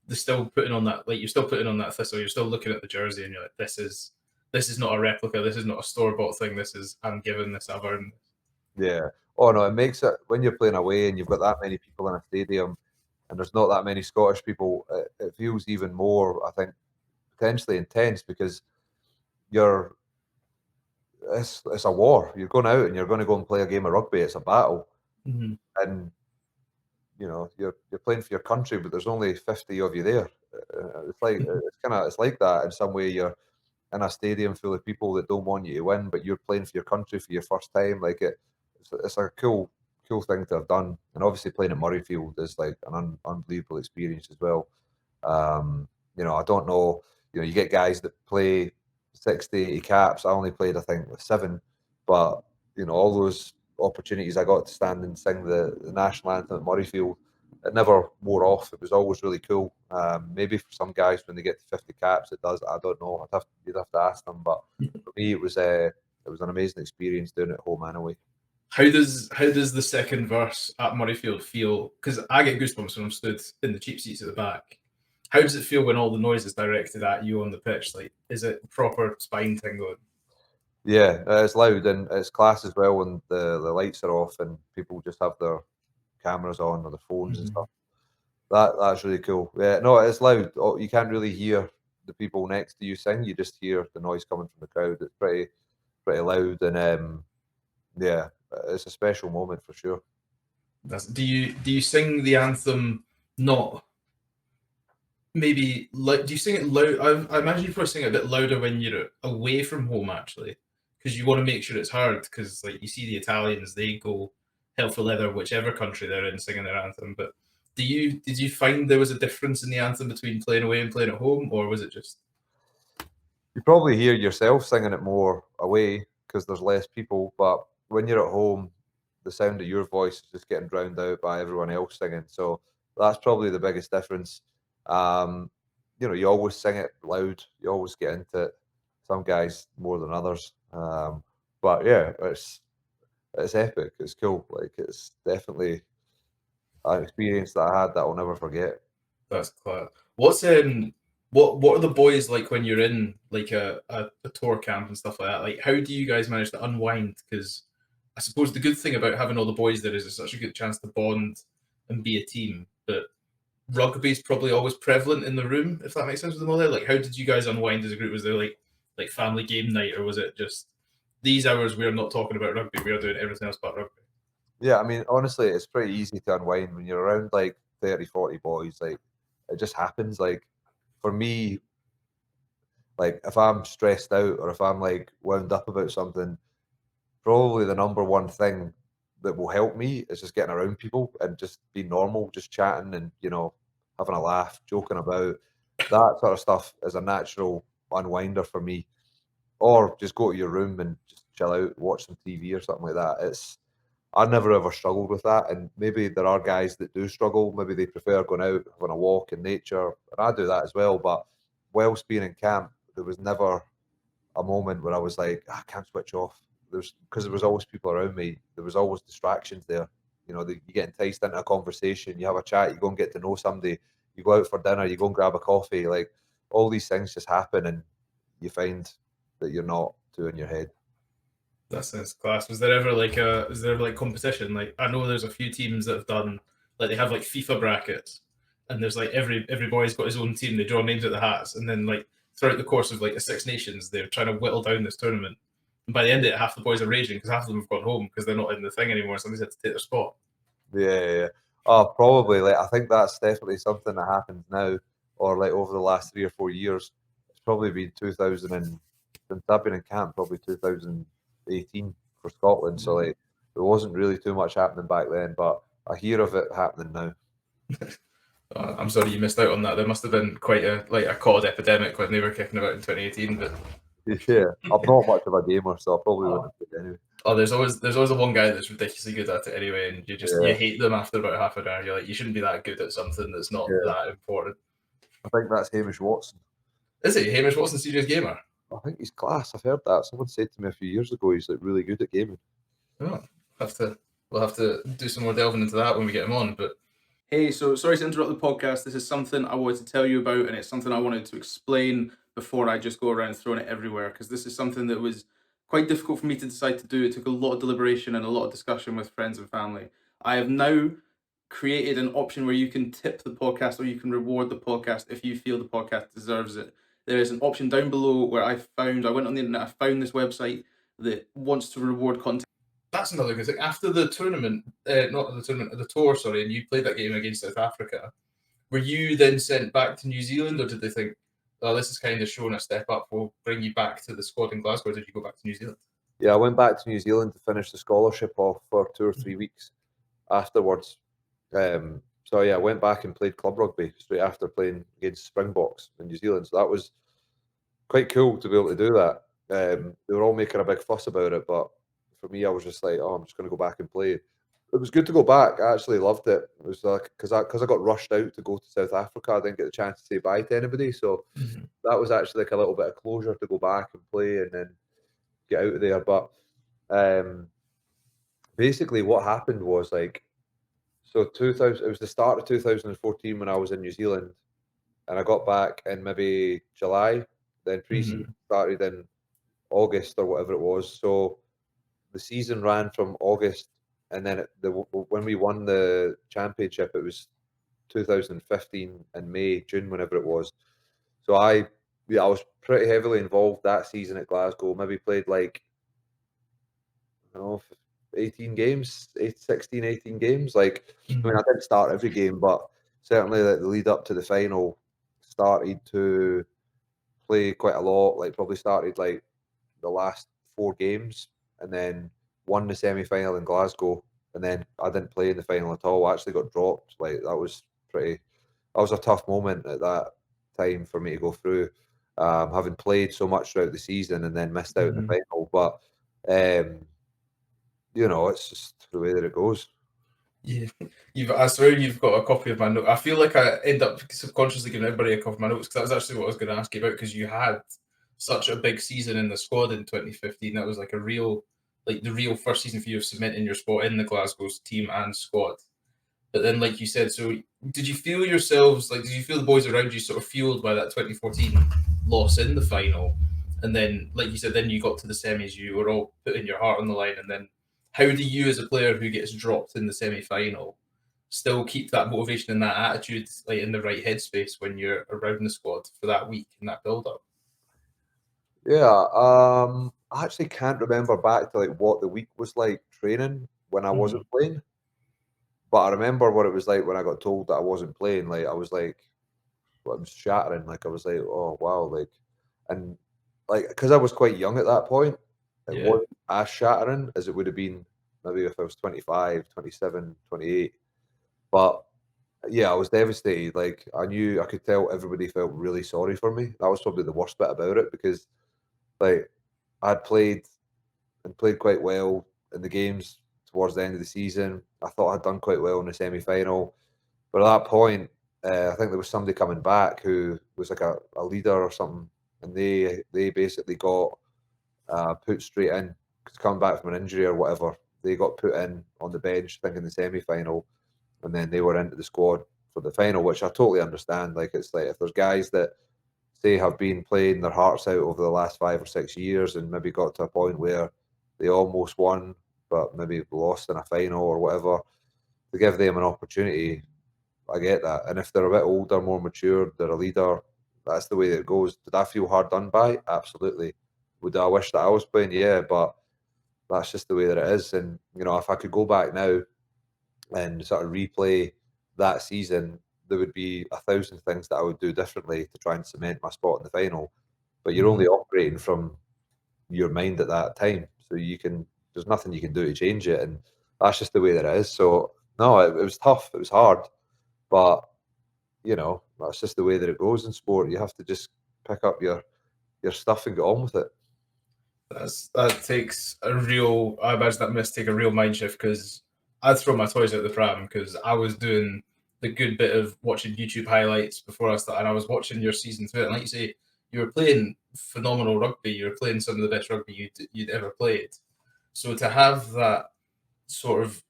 they're still putting on that, like you're still putting on that thistle. You're still looking at the jersey, and you're like, this is not a replica. This is not a store bought thing. This is I'm given this. I've earned. Yeah. Oh no, it makes it when you're playing away and you've got that many people in a stadium, and there's not that many Scottish people. It feels even more, I think, potentially intense because you're it's a war. You're going out and you're going to go and play a game of rugby. It's a battle, and you're playing for your country, but there's only 50 of you there. It's like it's like that in some way. You're in a stadium full of people that don't want you to win, but you're playing for your country for your first time. Like it's a cool thing to have done. And obviously playing at Murrayfield is like an unbelievable experience as well. I don't know, you get guys that play 60, 80 caps. I only played, I think, 7, but all those opportunities I got to stand and sing the national anthem at Murrayfield, it never wore off. It was always really cool. Maybe for some guys when they get to 50 caps, it does. I don't know. You'd have to ask them. But for me, it was an amazing experience doing it at home anyway. How does the second verse at Murrayfield feel? Because I get goosebumps when I'm stood in the cheap seats at the back. How does it feel when all the noise is directed at you on the pitch? Like, is it proper spine tingling? Yeah, it's loud and it's class as well when the lights are off and people just have their cameras on or their phones and stuff. That's really cool. Yeah, no, it's loud. You can't really hear the people next to you sing. You just hear the noise coming from the crowd. It's pretty loud, and yeah, it's a special moment for sure. Do you sing the anthem not? Maybe do you sing it loud? I imagine you probably sing it a bit louder when you're away from home, actually, because you want to make sure it's heard. Because like you see the Italians, they go hell for leather, whichever country they're in, singing their anthem. But did you find there was a difference in the anthem between playing away and playing at home, or was it just? You probably hear yourself singing it more away because there's less people, but when you're at home, the sound of your voice is just getting drowned out by everyone else singing. So that's probably the biggest difference. You always sing it loud. You always get into it. Some guys more than others. But yeah, it's epic. It's cool. Like it's definitely an experience that I had that I'll never forget. That's class. What are the boys like when you're in like a tour camp and stuff like that? Like, how do you guys manage to unwind? Because I suppose the good thing about having all the boys there is it's such a good chance to bond and be a team. But rugby is probably always prevalent in the room, if that makes sense with them all there. Like, how did you guys unwind as a group? Was there like family game night, or was it just these hours we are not talking about rugby, we are doing everything else but rugby? Yeah, I mean, honestly, it's pretty easy to unwind when you're around like 30, 40 boys. Like, it just happens. Like, for me, like, if I'm stressed out or if I'm like wound up about something, probably the number one thing that will help me is just getting around people and just be normal, just chatting and, having a laugh, joking about. That sort of stuff is a natural unwinder for me. Or just go to your room and just chill out, watch some TV or something like that. I never ever struggled with that, and maybe there are guys that do struggle. Maybe they prefer going out, having a walk in nature, and I do that as well. But whilst being in camp, there was never a moment where I was like, I can't switch off. Because there was always people around me. There was always distractions there. You get enticed into a conversation, you have a chat, you go and get to know somebody, you go out for dinner, you go and grab a coffee. Like all these things just happen, and you find that you're not too in your head. That sounds class. Was there ever like competition? Like I know there's a few teams that have done like they have like FIFA brackets, and there's like every boy's got his own team. They draw names at the hats, and then like throughout the course of like the Six Nations, they're trying to whittle down this tournament. And by the end of it, half the boys are raging because half of them have gone home because they're not in the thing anymore. Somebody's had to take their spot. Yeah. Oh, probably. Like I think that's definitely something that happens now, or like over the last 3 or 4 years. It's probably been 2000 and since I've been in camp, probably 2018 for Scotland. So like there wasn't really too much happening back then, but I hear of it happening now. I'm sorry you missed out on that. There must have been quite a COD epidemic when they were kicking about in 2018. But yeah, I'm not much of a gamer, so I probably wouldn't have played anyway. Oh, there's always the one guy that's ridiculously good at it anyway, and you hate them after about half an hour. You're like, you shouldn't be that good at something that's not that important. I think that's Hamish Watson. Is he? Hamish Watson, serious gamer? I think he's class. I've heard that. Someone said to me a few years ago he's like really good at gaming. Oh, we'll have to do some more delving into that when we get him on. But hey, so sorry to interrupt the podcast. This is something I wanted to tell you about, and it's something I wanted to explain before I just go around throwing it everywhere, because this is something that was quite difficult for me to decide to do. It took a lot of deliberation and a lot of discussion with friends and family. I have now created an option where you can tip the podcast or you can reward the podcast if you feel the podcast deserves it. There is an option down below where I went on the internet, I found this website that wants to reward content. That's another good thing. After the tournament, the tour, sorry, and you played that game against South Africa, were you then sent back to New Zealand, or did they think, oh, this is kind of showing a step up, we'll bring you back to the squad in Glasgow, or did you go back to New Zealand? Yeah, I went back to New Zealand to finish the scholarship off for 2 or 3 weeks afterwards. So yeah, I went back and played club rugby straight after playing against Springboks in New Zealand. So that was quite cool to be able to do that. They were all making a big fuss about it, but for me, I was just like, oh, I'm just going to go back and play. It was good to go back. I actually loved it. It was like because I got rushed out to go to South Africa. I didn't get the chance to say bye to anybody, so that was actually like a little bit of closure to go back and play and then get out of there. But basically, what happened was like, so 2000. It was the start of 2014 when I was in New Zealand, and I got back in maybe July. Then pre-season started in August or whatever it was. So the season ran from August, and then when we won the championship, it was 2015 in May, June, whenever it was. So I was pretty heavily involved that season at Glasgow. Maybe played like, I don't know, 18 games, 16, 18 games. Like, I mean, I didn't start every game, but certainly like, the lead up to the final started to play quite a lot. Like, probably started like the last 4 games and then won the semi-final in Glasgow. And then I didn't play in the final at all. I actually got dropped. Like, that was a tough moment at that time for me to go through, having played so much throughout the season and then missed out in the final. But you know, it's just the way that it goes. Yeah, I swear you've got a copy of my note. I feel like I end up subconsciously giving everybody a copy of my notes because that was actually what I was going to ask you about, because you had such a big season in the squad in 2015. That was like the real first season for you of cementing your spot in the Glasgow's team and squad. But then, like you said, so did you feel yourselves, like, did you feel the boys around you sort of fueled by that 2014 loss in the final? And then, like you said, then you got to the semis, you were all putting your heart on the line. And then how do you, as a player who gets dropped in the semi-final, still keep that motivation and that attitude like in the right headspace when you're around the squad for that week and that build-up? Yeah, I actually can't remember back to like what the week was like training when I wasn't playing. But I remember what it was like when I got told that I wasn't playing. Like I was like, well, I was shattering. Like I was like, oh wow, like, and like because I was quite young at that point, it wasn't as shattering as it would have been maybe if I was 25, 27, 28. But yeah, I was devastated. Like I could tell everybody felt really sorry for me. That was probably the worst bit about it because like I'd played and played quite well in the games towards the end of the season. I thought I'd done quite well in the semi-final. But at that point, I think there was somebody coming back who was like a leader or something, and they basically got put straight in because coming back from an injury or whatever, they got put in on the bench, thinking the semi-final, and then they were into the squad for the final, which I totally understand. Like it's like if there's guys that say have been playing their hearts out over the last 5 or 6 years and maybe got to a point where they almost won, but maybe lost in a final or whatever, to give them an opportunity. I get that. And if they're a bit older, more mature, they're a leader, that's the way that it goes. Did I feel hard done by? Absolutely. Would I wish that I was playing? Yeah, but that's just the way that it is. And, you know, if I could go back now and sort of replay that season, there would be 1,000 things that I would do differently to try and cement my spot in the final. But you're only operating from your mind at that time. So there's nothing you can do to change it. And that's just the way that it is. So, no, it was tough. It was hard. But you know, that's just the way that it goes in sport. You have to just pick up your stuff and get on with it. That takes a real. I imagine that must take a real mind shift because I'd throw my toys out the pram because I was doing the good bit of watching YouTube highlights before I started, and I was watching your season through it. And like you say, you were playing phenomenal rugby. You were playing some of the best rugby you'd ever played. So to have that sort of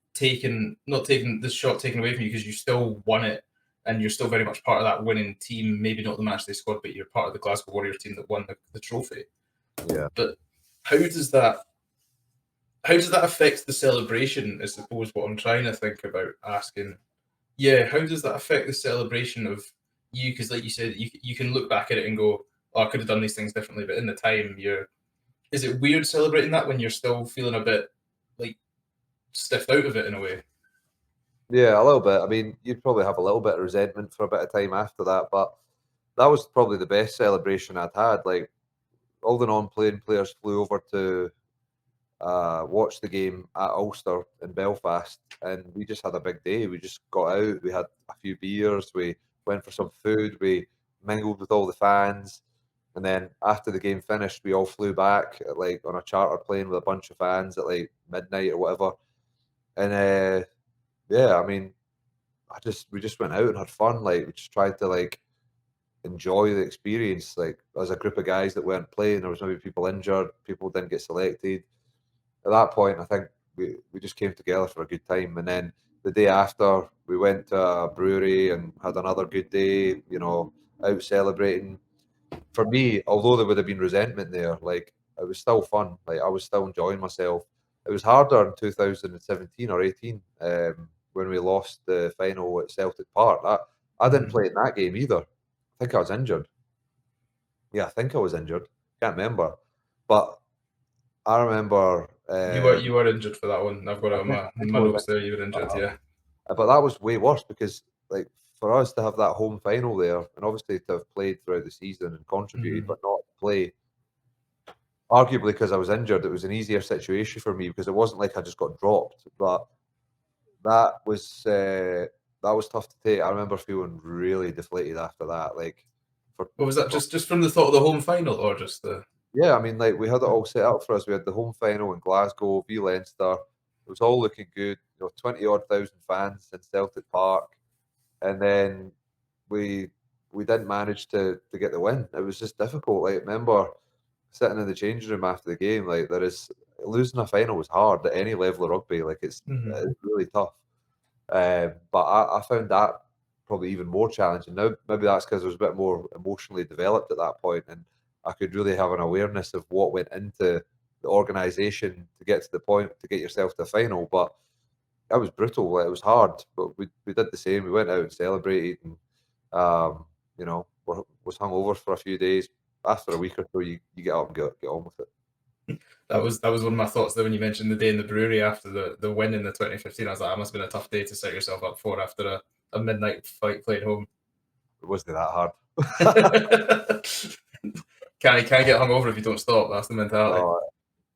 not taking the shot taken away from you because you still won it and you're still very much part of that winning team, maybe not the matchday squad, but you're part of the Glasgow Warriors team that won the trophy. Yeah. But how does that affect the celebration, I suppose what I'm trying to think about asking. Yeah, how does that affect the celebration of you? Because like you said, you can look back at it and go, oh, I could have done these things differently, but in the time is it weird celebrating that when you're still feeling a bit like stiffed out of it in a way? Yeah, a little bit. I mean, you'd probably have a little bit of resentment for a bit of time after that, but that was probably the best celebration I'd had. Like, all the non-playing players flew over to watch the game at Ulster in Belfast, and we just had a big day. We just got out, we had a few beers, we went for some food, we mingled with all the fans, and then after the game finished, we all flew back like on a charter plane with a bunch of fans at like midnight or whatever. And yeah, I mean, we just went out and had fun. Like, we just tried to like enjoy the experience. Like, as a group of guys that weren't playing, there was maybe people injured, people didn't get selected. At that point, I think we just came together for a good time. And then the day after, we went to a brewery and had another good day, you know, out celebrating. For me, although there would have been resentment there, like, it was still fun. Like, I was still enjoying myself. It was harder in 2017 or 18 when we lost the final at Celtic Park. I didn't play in that game either. I think I was injured. Yeah, I think I was injured. Can't remember. But I remember You were injured for that one. I've got it on my notes there. You were injured, yeah. But that was way worse because, like, for us to have that home final there, and obviously to have played throughout the season and contributed, but not play, arguably because I was injured, it was an easier situation for me because it wasn't like I just got dropped. But that was tough to take. I remember feeling really deflated after that. Like, what was that? Just from the thought of the home final, or just the? Yeah, I mean, like, we had it all set up for us. We had the home final in Glasgow, v Leinster. It was all looking good. 20-odd thousand fans in Celtic Park, and then we didn't manage to get the win. It was just difficult. Like, I remember sitting in the changing room after the game. Like, losing a final was hard at any level of rugby. Like, it's really tough. But I found that probably even more challenging. Now, maybe that's because I was a bit more emotionally developed at that point, and I could really have an awareness of what went into the organisation to get to the point to get yourself to the final. But that was brutal. Like, it was hard, but we did the same. We went out and celebrated, and was hungover for a few days. After a week or so, you get up and get on with it. That was one of my thoughts there when you mentioned the day in the brewery after the win in the 2015. I was like, that must have been a tough day to set yourself up for after a midnight fight playing home. It wasn't that hard. Can't get hungover if you don't stop. That's the mentality.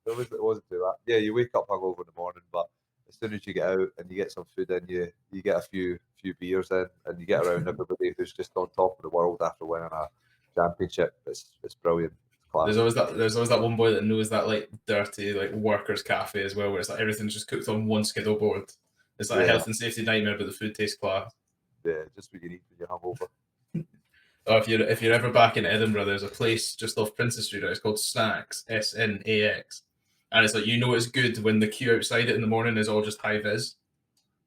It wasn't too bad. Yeah, you wake up hungover in the morning, but as soon as you get out and you get some food in you get a few beers in, and you get around everybody who's just on top of the world after winning a championship. It's brilliant. There's always that one boy that knows that like dirty like workers' cafe as well, where it's like everything's just cooked on one Skiddle board. It's like a health and safety nightmare, but the food tastes class. Yeah, just what you need when you're hungover. Oh, if you're ever back in Edinburgh, there's a place just off Princess Street. It's called Snacks, SNAX, and it's like, it's good when the queue outside it in the morning is all just high vis.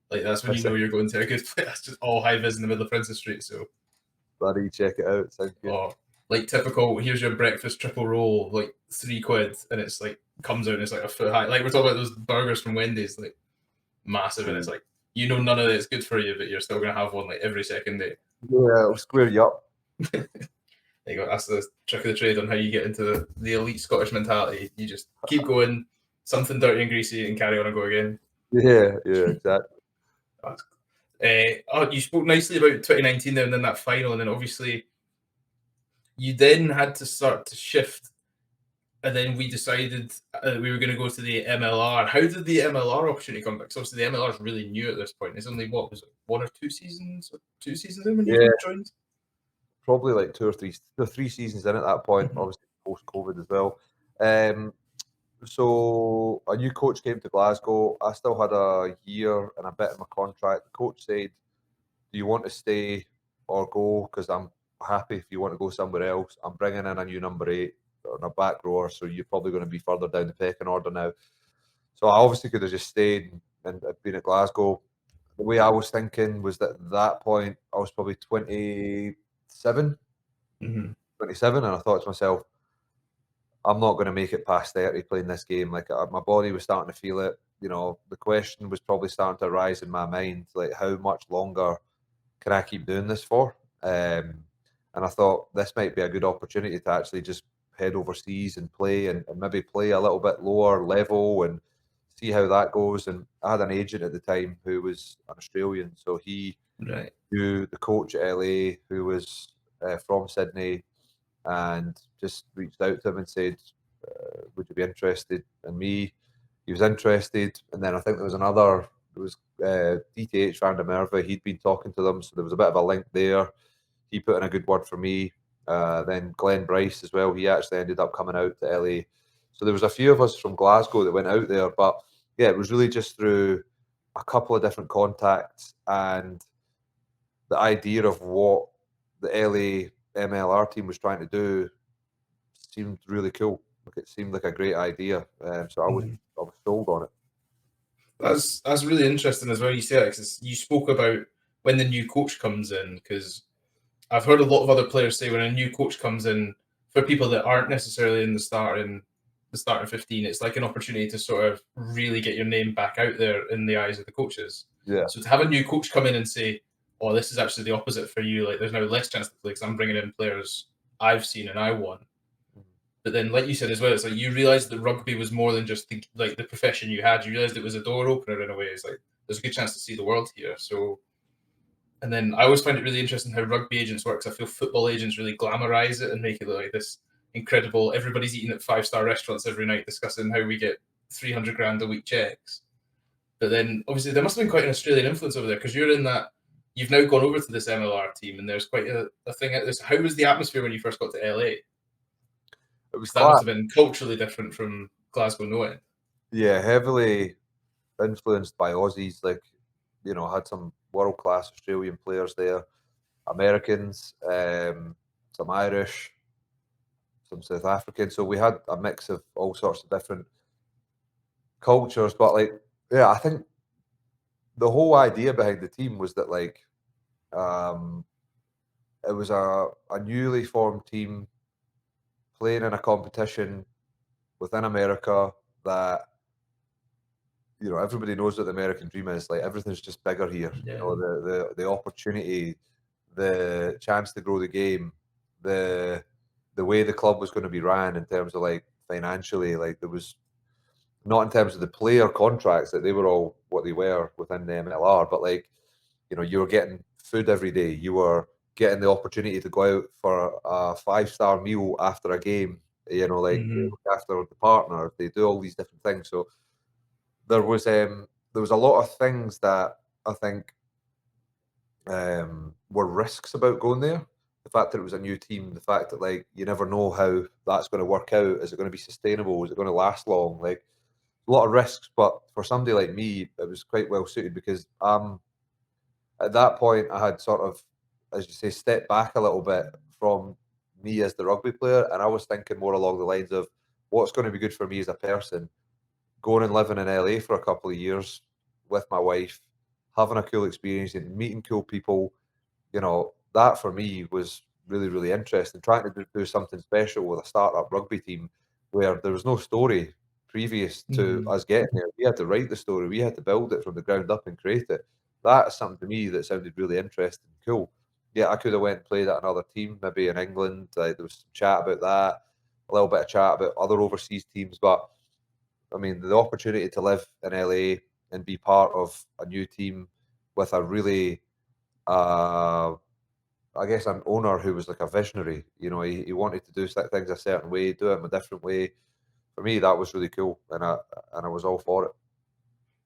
Like, that's when you know you're going to a good place. That's just all high vis in the middle of Princess Street. So, bloody check it out. Sounds good. Oh, like typical. Here's your breakfast triple roll, like £3, and it's like comes out and it's like a foot high. Like, we're talking about those burgers from Wendy's, like massive, and it's like, none of it's good for you, but you're still gonna have one like every second day. Yeah, it'll square you up. There you go. That's the trick of the trade on how you get into the elite Scottish mentality. You just keep going, something dirty and greasy, and carry on and go again. Yeah, exactly. You spoke nicely about 2019 there, and then that final, and then obviously you then had to start to shift, and then we decided we were going to go to the MLR. How did the MLR opportunity come back? Because obviously the MLR is really new at this point. It's only, what was it, 1 or 2 seasons? 2 seasons in when you joined? Probably like 2 or 3 seasons in at that point, obviously post-COVID as well. So a new coach came to Glasgow. I still had a year and a bit of my contract. The coach said, do you want to stay or go? Because I'm happy if you want to go somewhere else. I'm bringing in a new number 8 on a back rower, so you're probably going to be further down the pecking order now. So I obviously could have just stayed and been at Glasgow. The way I was thinking was that at that point, I was probably 27, and I thought to myself, I'm not going to make it past 30 playing this game. Like, my body was starting to feel it. The question was probably starting to arise in my mind, like, how much longer can I keep doing this for? And I thought this might be a good opportunity to actually just head overseas and play, and maybe play a little bit lower level and see how that goes. And I had an agent at the time who was an Australian, so he knew the coach at LA, who was from Sydney, and just reached out to him and said, would you be interested in me? He was interested, and then I think there was DTH Random Merva, he'd been talking to them, so there was a bit of a link there. He put in a good word for me. Then Glenn Bryce as well, he actually ended up coming out to LA. So there was a few of us from Glasgow that went out there, but yeah, it was really just through a couple of different contacts and the idea of what the LA MLR team was trying to do seemed really cool. Like, it seemed like a great idea, so I was sold on it. That's really interesting as well. You say that because you spoke about when the new coach comes in, because I've heard a lot of other players say when a new coach comes in, for people that aren't necessarily in the starting 15, it's like an opportunity to sort of really get your name back out there in the eyes of the coaches. Yeah. So to have a new coach come in and say, "Oh, this is actually the opposite for you. Like, there's now less chance to play because I'm bringing in players I've seen and I want." But then, like you said as well, it's like you realised that rugby was more than just the profession you had. You realised it was a door opener in a way. It's like there's a good chance to see the world here. So, and then I always find it really interesting how rugby agents work. I feel football agents really glamorize it and make it look like this incredible. Everybody's eating at 5-star restaurants every night, discussing how we get 300 grand a week checks. But then, obviously, there must have been quite an Australian influence over there because you're in that. You've now gone over to this MLR team, and there's quite a thing at this. How was the atmosphere when you first got to LA? It was that must have been culturally different from Glasgow, no end. Yeah, heavily influenced by Aussies. Like, you know, had some world-class Australian players there, Americans, some Irish, some South African. So we had a mix of all sorts of different cultures. But like, yeah, I think the whole idea behind the team was that like, it was a newly formed team playing in a competition within America that, you know, everybody knows what the American dream is. Like, everything's just bigger here. Yeah. You know, the opportunity, the chance to grow the game, the way the club was going to be ran in terms of like financially, like there was not in terms of the player contracts that they were all what they were within the MLR, but like, you know, you were getting food every day. You were getting the opportunity to go out for a 5-star meal after a game, you know, like after the partner, they do all these different things. So there was a lot of things that I think were risks about going there. The fact that it was a new team, the fact that like you never know how that's going to work out. Is it going to be sustainable? Is it going to last long? Like, a lot of risks, but for somebody like me, it was quite well suited because at that point I had sort of, as you say, stepped back a little bit from me as the rugby player, and I was thinking more along the lines of what's going to be good for me as a person. Going and living in LA for a couple of years with my wife, having a cool experience and meeting cool people, you know, that for me was really, really interesting. Trying to do something special with a startup rugby team where there was no story previous to us getting there. We had to write the story, we had to build it from the ground up and create it. That's something to me that sounded really interesting and cool. Yeah, I could have went and played at another team, maybe in England. There was some chat about that, a little bit of chat about other overseas teams, but I mean, the opportunity to live in LA and be part of a new team with a really, I guess, an owner who was like a visionary. You know, he wanted to do things a certain way, do it in a different way. For me, that was really cool, and I was all for it.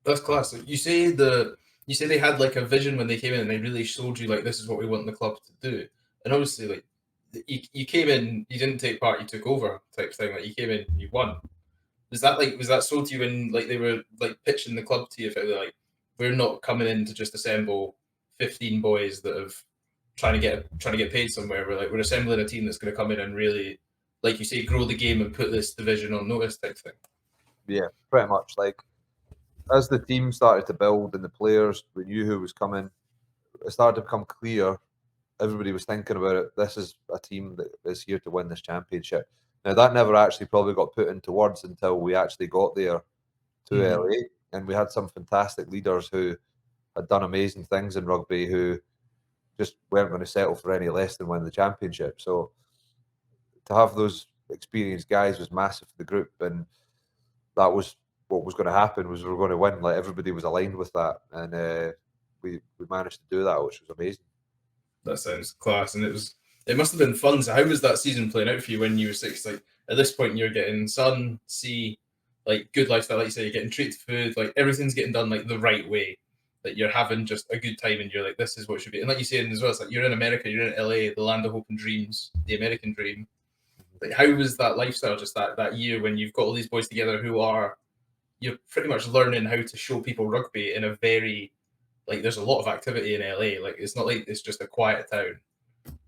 That's class. You say they had like a vision when they came in, and they really showed you like this is what we want the club to do. And obviously, like you came in, you didn't take part, you took over type thing. Like you came in, you won. Was that sold to you when like they were like pitching the club to you? Like, we're not coming in to just assemble 15 boys that have trying to get paid somewhere. We're assembling a team that's going to come in and really, like you say, grow the game and put this division on notice type thing. Yeah, pretty much. Like, as the team started to build and the players, we knew who was coming. It started to become clear. Everybody was thinking about it. This is a team that is here to win this championship. Now, that never actually probably got put into words until we actually got there to LA, and we had some fantastic leaders who had done amazing things in rugby who just weren't going to settle for any less than win the championship. So to have those experienced guys was massive for the group, and that was what was going to happen. Was we were going to win. Like, everybody was aligned with that, and we managed to do that, which was amazing. That sounds class, and it It must have been fun. So how was that season playing out for you when you were 6? Like at this point, you're getting sun, sea, like good lifestyle. Like you say, you're getting treated food. Like everything's getting done like the right way. That you're having just a good time, and you're like, this is what it should be. And like you say as well, it's like you're in America, you're in LA, the land of hope and dreams, the American dream. Like how was that lifestyle? Just that year when you've got all these boys together who are you're pretty much learning how to show people rugby in a very like there's a lot of activity in LA. Like it's not like it's just a quiet town.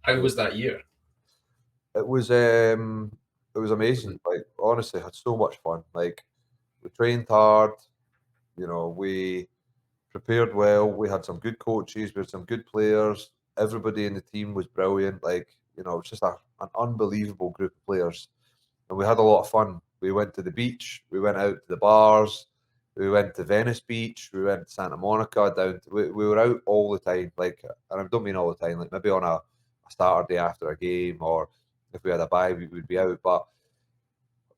How was that year? It was amazing. Like honestly, had so much fun. Like we trained hard, we prepared well. We had some good coaches, we had some good players. Everybody in the team was brilliant. Like, it was just an unbelievable group of players. And we had a lot of fun. We went to the beach, we went out to the bars, we went to Venice Beach, we went to Santa Monica, we were out all the time. Like, and I don't mean all the time, like maybe on a Saturday after a game, or if we had a bye, we would be out. But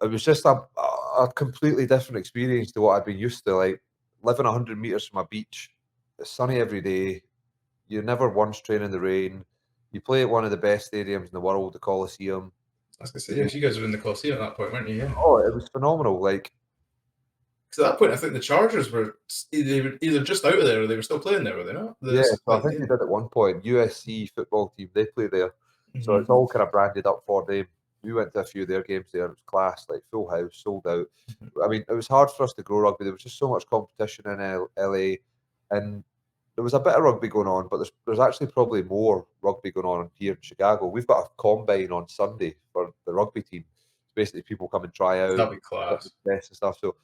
it was just a completely different experience to what I'd been used to. Like living 100 meters from a beach, it's sunny every day. You never once train in the rain. You play at one of the best stadiums in the world, the Coliseum. I was gonna say, yes, you guys were in the Coliseum at that point, weren't you? Yeah. Oh, it was phenomenal. Like, because at that point, I think the Chargers were either just out of there or they were still playing there, were they not? yeah, so I think they did at one point. USC football team, they play there. So it's all kind of branded up for them. We went to a few of their games there. It was class, like full house, sold out. I mean, it was hard for us to grow rugby. There was just so much competition in LA, and there was a bit of rugby going on, but there's actually probably more rugby going on here in Chicago. We've got a combine on Sunday for the rugby team. It's basically people come and try out, that'd be class, and stuff. So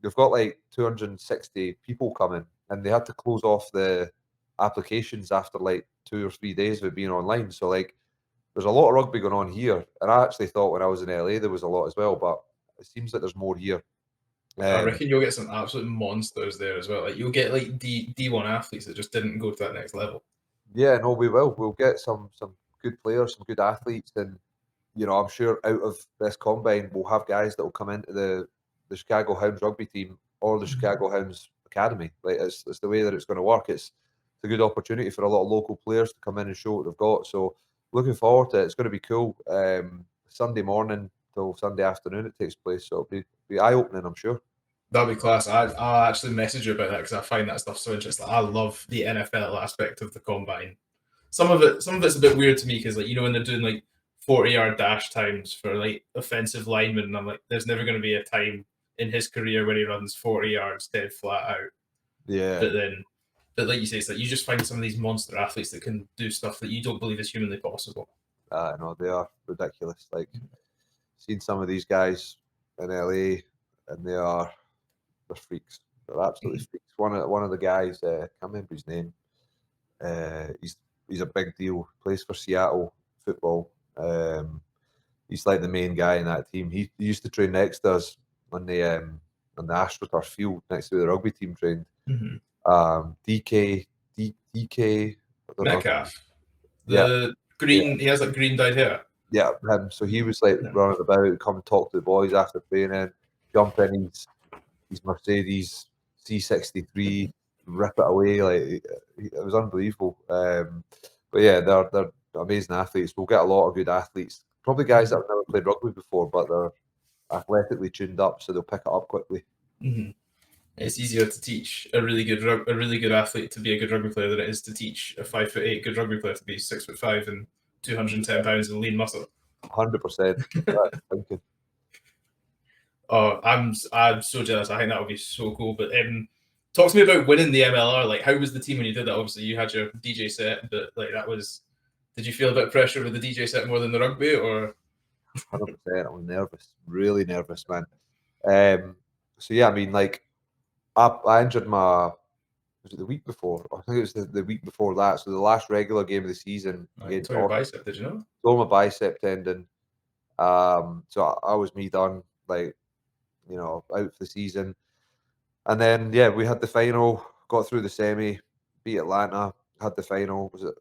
we've got like 260 people coming, and they had to close off the applications after like 2 or 3 days of it being online. So like, there's a lot of rugby going on here, and I actually thought when I was in LA there was a lot as well, but it seems like there's more here. I reckon you'll get some absolute monsters there as well. Like you'll get like D1 athletes that just didn't go to that next level. Yeah, no, we will. We'll get some good players, some good athletes, and I'm sure out of this combine we'll have guys that will come into the Chicago Hounds rugby team or the Chicago Hounds Academy. Like it's the way that it's going to work. It's a good opportunity for a lot of local players to come in and show what they've got. So looking forward to it. It's going to be cool. Sunday morning till Sunday afternoon it takes place. So it'll be eye opening, I'm sure. That'll be class. I'll actually message you about that because I find that stuff so interesting. I love the NFL aspect of the combine. Some of it's a bit weird to me because like when they're doing like 40-yard dash times for like offensive linemen, and I'm like, there's never going to be a time in his career when he runs 40 yards dead flat out. Yeah. But like you say, it's like you just find some of these monster athletes that can do stuff that you don't believe is humanly possible. No, they are ridiculous. Like, seen some of these guys in LA, and they're freaks. They're absolutely freaks. One of the guys, I can't remember his name. He's a big deal. Plays for Seattle football. He's like the main guy in that team. He used to train next to us on the AstroTurf field next to the rugby team trained. DK Metcalf. The green, he has like green dyed hair. Yeah, him. So he was like running about, come and talk to the boys after training, jump in his Mercedes C63, rip it away. Like it was unbelievable. But yeah, they're amazing athletes. We'll get a lot of good athletes. Probably guys that have never played rugby before, but they're athletically tuned up, so they'll pick it up quickly. It's easier to teach a really good athlete to be a good rugby player than it is to teach a 5'8" good rugby player to be 6'5" and 210 pounds in lean muscle. 100%. Oh, I'm so jealous. I think that would be so cool. But talk to me about winning the MLR. Like, how was the team when you did that? Obviously, you had your DJ set, but like that was. Did you feel a bit of pressure with the DJ set more than the rugby, or? 100%. I was nervous, really nervous, man. So yeah, I mean, like, I injured was it the week before? I think it was the week before that. So the last regular game of the season. Tore your bicep, did you know? Tore my bicep tendon. So I was done, like, out for the season. And then, yeah, we had the final, got through the semi, beat Atlanta, had the final. Was it?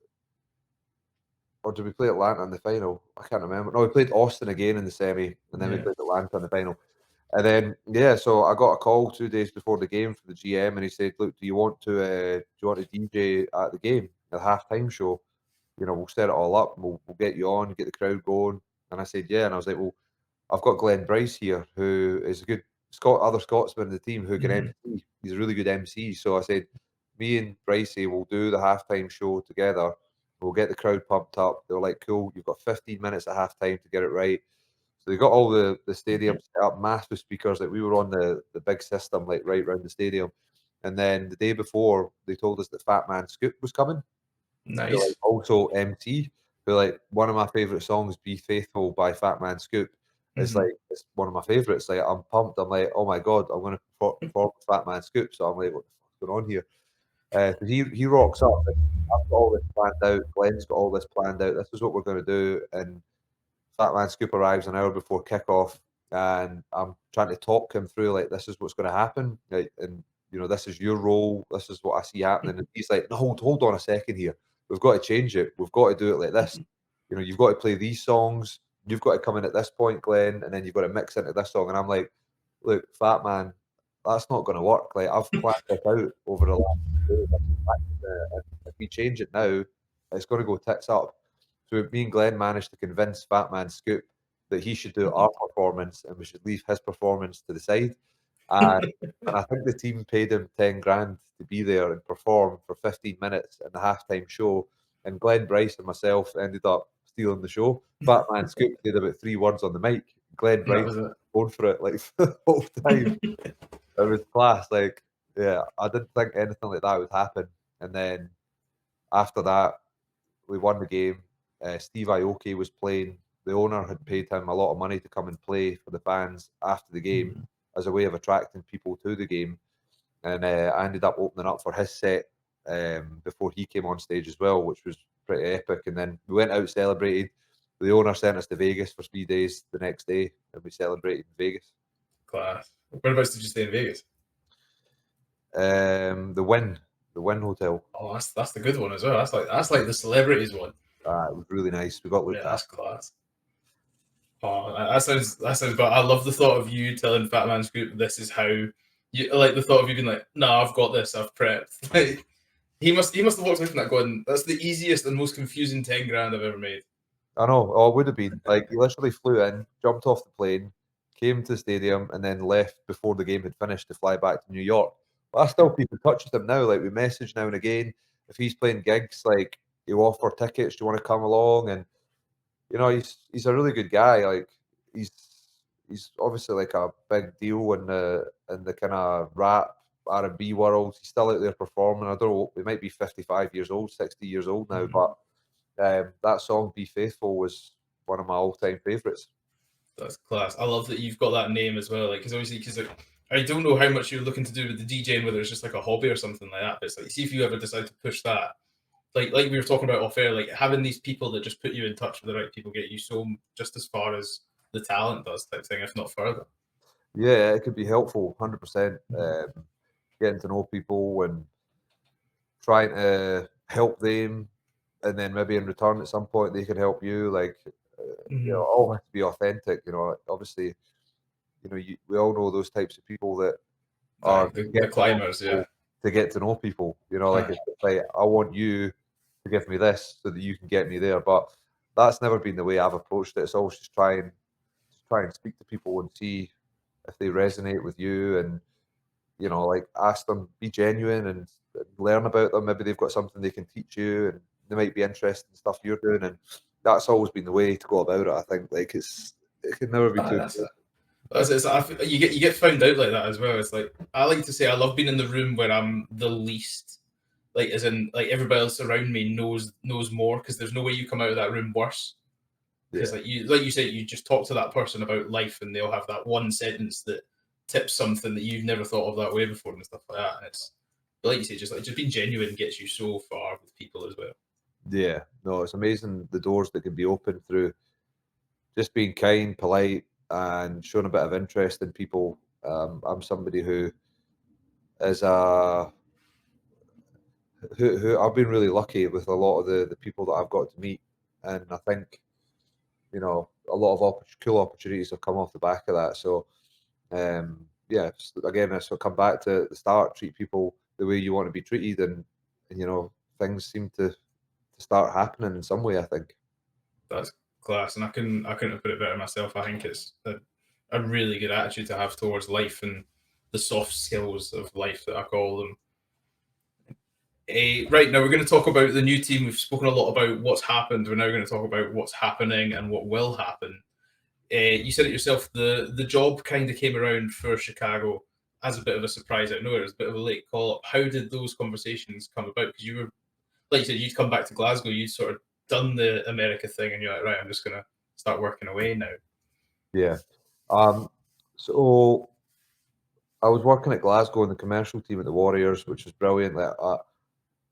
Or did we play Atlanta in the final? I can't remember. No, we played Austin again in the semi, and then we played Atlanta in the final. And then, yeah, so I got a call 2 days before the game from the GM, and he said, "Look, do you want to DJ at the game, the halftime show?" we'll set it all up. We'll get you on, get the crowd going. And I said, yeah. And I was like, well, I've got Glenn Bryce here, who is a good other Scotsman in the team who can MC. He's a really good MC. So I said, me and Brycey will do the halftime show together. We'll get the crowd pumped up. They were like, cool, you've got 15 minutes at halftime to get it right. So they got all the stadium set up, massive speakers. Like we were on the big system, like right around the stadium. And then the day before, they told us that Fat Man Scoop was coming. Who, like, Nice. also MC. Who, like, one of my favorite songs, "Be Faithful" by Fat Man Scoop, is like it's one of my favorites. Like I'm pumped. I'm like, oh my god, I'm going to perform with Fat Man Scoop. So I'm like, what the fuck's going on here? So he rocks up. And I've got all this planned out. Glenn's got all this planned out. This is what we're going to do. And Fat Man Scoop arrives an hour before kickoff, and I'm trying to talk him through like this is what's going to happen, like, and this is your role. This is what I see happening. And he's like, no, hold on a second here. We've got to change it. We've got to do it like this. You've got to play these songs. You've got to come in at this point, Glenn, and then you've got to mix into this song. And I'm like, look, Fat Man, that's not going to work. Like I've planned this out over the last 2 days. And if we change it now, it's going to go tits up. So me and Glenn managed to convince Fat Man Scoop that he should do our performance and we should leave his performance to the side. And I think the team paid him 10 grand to be there and perform for 15 minutes in the halftime show. And Glenn Bryce and myself ended up stealing the show. Fat Man Scoop did about 3 words on the mic. Glenn Bryce was going for it like for the whole time. It was class. Like, yeah, I didn't think anything like that would happen. And then after that, we won the game. Steve Aoki was playing. The owner had paid him a lot of money to come and play for the fans after the game as a way of attracting people to the game. And I ended up opening up for his set before he came on stage as well, which was pretty epic. And then we went out, celebrated. The owner sent us to Vegas for 3 days the next day, and we celebrated in Vegas. Class. Whereabouts did you stay in Vegas? The Wynn Hotel. Oh, that's the good one as well. That's like the celebrities one. It was really nice. We got looked Yeah, that's after. class. Oh, that sounds good. I love the thought of you telling Fat Man Scoop this is how you like the thought of you being like, no, I've got this, I've prepped. Like he must have walked away from that going, that's the easiest and most confusing 10 grand I've ever made. I know. Oh, it would have been. Like, he literally flew in, jumped off the plane, came to the stadium, and then left before the game had finished to fly back to New York. But I still keep in touch with him now. Like, we message now and again. If he's playing gigs, like, he'll offer tickets. Do you want to come along? And, he's a really good guy. Like, he's obviously like a big deal in the kind of rap R&B world. He's still out there performing. I don't know. He might be 55 years old, 60 years old now, but that song "Be Faithful" was one of my all-time favorites. That's class. I love that you've got that name as well. Like, because I don't know how much you're looking to do with the DJing, whether it's just like a hobby or something like that. But it's like, see if you ever decide to push that. Like we were talking about off air, like having these people that just put you in touch with the right people get you just as far as the talent does, type thing, if not further. Yeah, it could be helpful, 100%. Getting to know people and trying to help them, and then maybe in return at some point they can help you. Like, all has to be authentic. Obviously, we all know those types of people that are the climbers, yeah. To get to know people. Like, it's like, I want you to give me this so that you can get me there. But that's never been the way I've approached it. It's always just try and speak to people and see if they resonate with you, and like, ask them, be genuine and learn about them. Maybe they've got something they can teach you, and they might be interested in stuff you're doing. And that's always been the way to go about it. I think, like, it can never be too. You get found out like that as well. It's like, I like to say I love being in the room where I'm the least, like, as in, like, everybody else around me knows more, because there's no way you come out of that room worse. Because like you said, you just talk to that person about life, and they'll have that one sentence that tips something that you've never thought of that way before and stuff like that. And it's like you say, just being genuine gets you so far with people as well. Yeah, no, it's amazing the doors that can be opened through just being kind, polite, and showing a bit of interest in people. I'm somebody who is who I've been really lucky with a lot of the people that I've got to meet, and I think a lot of cool opportunities have come off the back of that. So yeah, again, so come back to the start, treat people the way you want to be treated, and things seem to start happening in some way, I think. That's class, and I couldn't have put it better myself. I think it's a really good attitude to have towards life and the soft skills of life that I call them. Right now, we're going to talk about the new team. We've spoken a lot about what's happened. We're now going to talk about what's happening and what will happen. You said it yourself. The job kind of came around for Chicago as a bit of a surprise out of nowhere. It was a bit of a late call up. How did those conversations come about? Because you were, like you said, you'd come back to Glasgow. You'd sort of done the America thing, and you're like, right, I'm just going to start working away now. Yeah. So I was working at Glasgow in the commercial team at the Warriors, which was brilliant.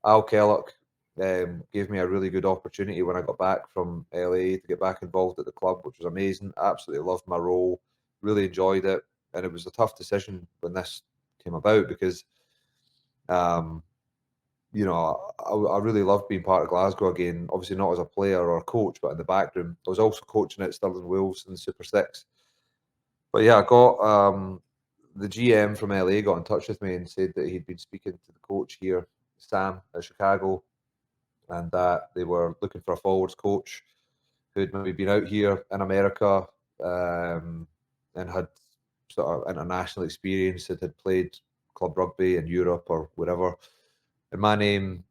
Al Kellogg gave me a really good opportunity when I got back from LA to get back involved at the club, which was amazing. Absolutely loved my role, really enjoyed it. And it was a tough decision when this came about because, I really loved being part of Glasgow again. Obviously not as a player or a coach, but in the back room. I was also coaching at Stirling Wolves in the Super Six. But yeah, I got the GM from LA got in touch with me and said that he'd been speaking to the coach here, Sam, at Chicago, and that they were looking for a forwards coach who'd maybe been out here in America and had sort of international experience, that had played club rugby in Europe or wherever. And my name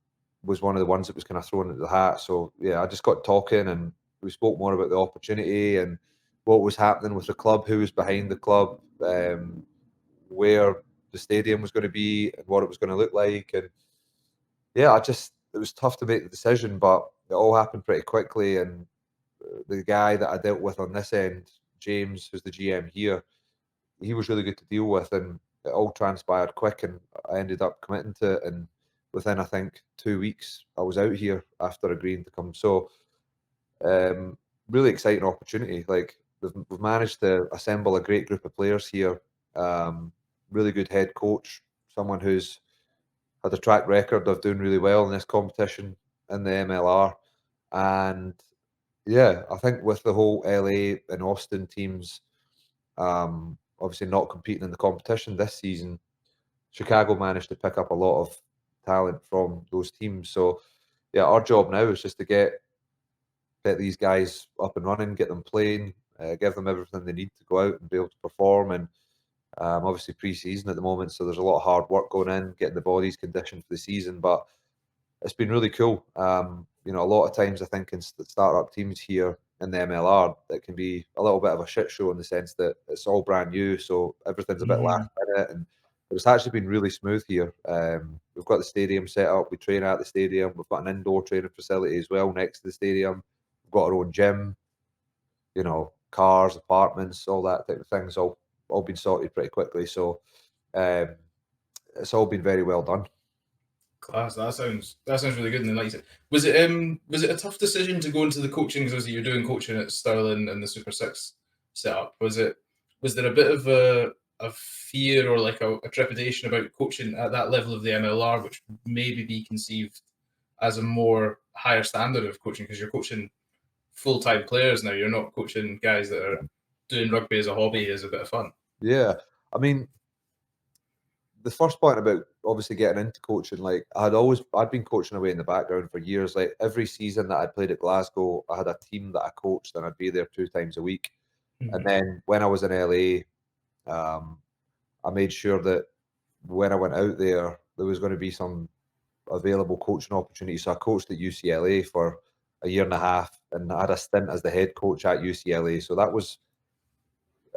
was one of the ones that was kind of thrown into the hat. So yeah, I just got talking and we spoke more about the opportunity and what was happening with the club, who was behind the club, where the stadium was going to be and what it was going to look like. And yeah, it was tough to make the decision, but it all happened pretty quickly. And the guy that I dealt with on this end, James, who's the GM here, he was really good to deal with, and it all transpired quick, and I ended up committing to it. And within, I think, 2 weeks, I was out here after agreeing to come. So, really exciting opportunity. Like we've managed to assemble a great group of players here. Really good head coach, someone who's had a track record of doing really well in this competition in the MLR, and yeah, I think with the whole LA and Austin teams, obviously not competing in the competition this season, Chicago managed to pick up a lot of talent from those teams. So yeah, our job now is just to get these guys up and running, get them playing, give them everything they need to go out and be able to perform. And obviously pre-season at the moment, so there's a lot of hard work going in, getting the bodies conditioned for the season. But it's been really cool. A lot of times I think in startup teams here in the MLR, it can be a little bit of a shit show in the sense that it's all brand new, so everything's a bit last minute. And it's actually been really smooth here. We've got the stadium set up. We train at the stadium. We've got an indoor training facility as well next to the stadium. We've got our own gym. Cars, apartments, all that type of things. All been sorted pretty quickly. So it's all been very well done. Class. That sounds really good. And then, like you said, was it a tough decision to go into the coaching? Because you're doing coaching at Stirling and the Super Six setup. Was there a bit of a fear or like a trepidation about coaching at that level of the MLR, which maybe be conceived as a more higher standard of coaching because you're coaching full-time players now? You're not coaching guys that are doing rugby as a hobby, as a bit of fun. Yeah, I mean, the first point about obviously getting into coaching, like I'd been coaching away in the background for years. Like every season that I played at Glasgow, I had a team that I coached and I'd be there 2 times a week. Mm-hmm. And then when I was in LA, I made sure that when I went out there, there was going to be some available coaching opportunities. So I coached at UCLA for a year and a half and I had a stint as the head coach at UCLA. So that was,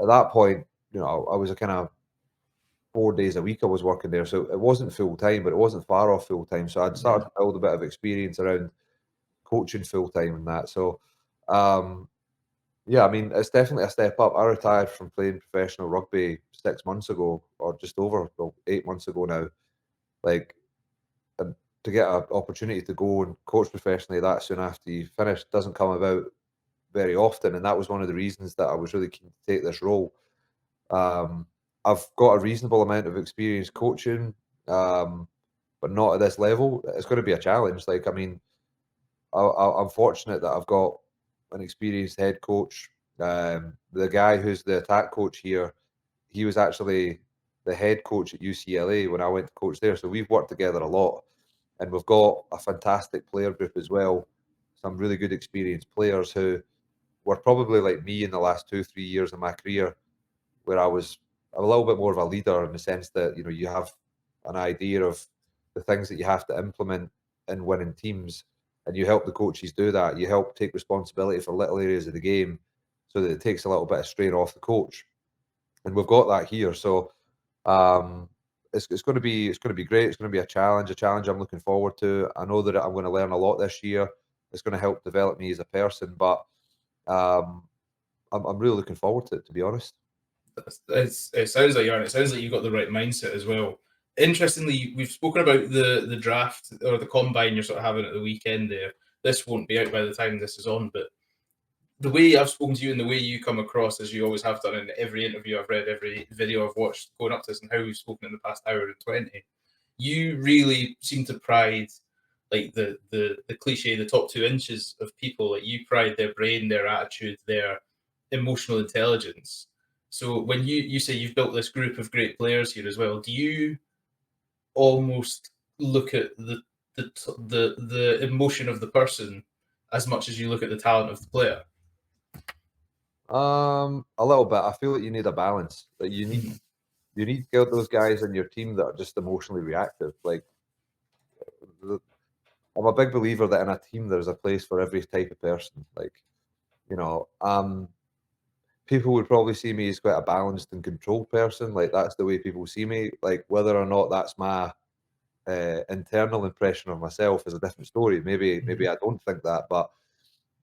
at that point, I was a kind of 4 days a week I was working there. So it wasn't full time, but it wasn't far off full time. So I'd started to build a bit of experience around coaching full time and that. So, yeah, I mean, it's definitely a step up. I retired from playing professional rugby 6 months ago, or just over 8 months ago now. Like, and to get an opportunity to go and coach professionally that soon after you finish doesn't come about very often. And that was one of the reasons that I was really keen to take this role. I've got a reasonable amount of experience coaching, but not at this level. It's going to be a challenge. Like, I mean, I'm fortunate that I've got an experienced head coach. The guy who's the attack coach here, he was actually the head coach at UCLA when I went to coach there. So we've worked together a lot. And we've got a fantastic player group as well. Some really good experienced players who were probably like me in the last 2-3 years of my career, where I was a little bit more of a leader in the sense that, you have an idea of the things that you have to implement in winning teams, and you help the coaches do that. You help take responsibility for little areas of the game so that it takes a little bit of strain off the coach. And we've got that here. So it's going to be great. It's going to be a challenge I'm looking forward to. I know that I'm going to learn a lot this year. It's going to help develop me as a person, but I'm really looking forward to it, to be honest. It sounds like you are, and it sounds like you've got the right mindset as well. Interestingly, we've spoken about the draft or the combine you're sort of having at the weekend there. This won't be out by the time this is on, but the way I've spoken to you and the way you come across, as you always have done in every interview I've read, every video I've watched going up to this, and how we've spoken in the past hour and 20, you really seem to pride, like the cliche, the top 2 inches of people. Like, you pride their brain, their attitude, their emotional intelligence. So when you say you've built this group of great players here as well, do you almost look at the emotion of the person as much as you look at the talent of the player? A little bit. I feel that you need a balance. That you need to get those guys in your team that are just emotionally reactive. Like, I'm a big believer that in a team there's a place for every type of person. Like, people would probably see me as quite a balanced and controlled person. Like, that's the way people see me. Like, whether or not that's my internal impression of myself is a different story. Maybe I don't think that, but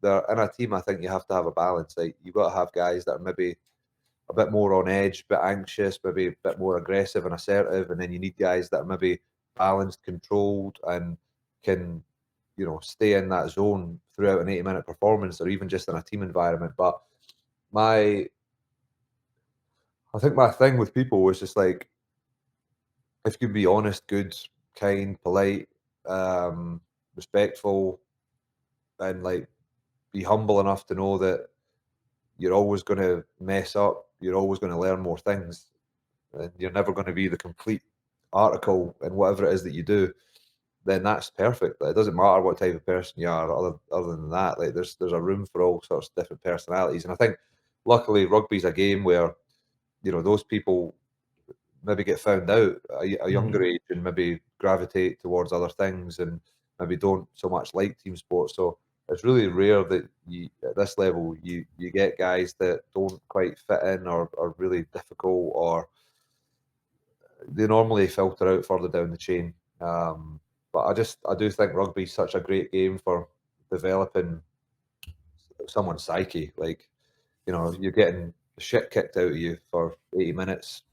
in a team, I think you have to have a balance. Like, you've got to have guys that are maybe a bit more on edge, a bit anxious, maybe a bit more aggressive and assertive, and then you need guys that are maybe balanced, controlled, and can, stay in that zone throughout an 80-minute performance, or even just in a team environment. But I think my thing with people was just like, if you can be honest, good, kind, polite, respectful, and like be humble enough to know that you're always going to mess up, you're always going to learn more things, and you're never going to be the complete article in whatever it is that you do, then that's perfect. Like, it doesn't matter what type of person you are, other than that. Like, there's a room for all sorts of different personalities, and I think luckily rugby's a game where those people maybe get found out at a younger age and maybe gravitate towards other things and maybe don't so much like team sports. So it's really rare that at this level you get guys that don't quite fit in or are really difficult, or they normally filter out further down the chain. But I do think rugby is such a great game for developing someone's psyche. Like, you're getting the shit kicked out of you for 80 minutes.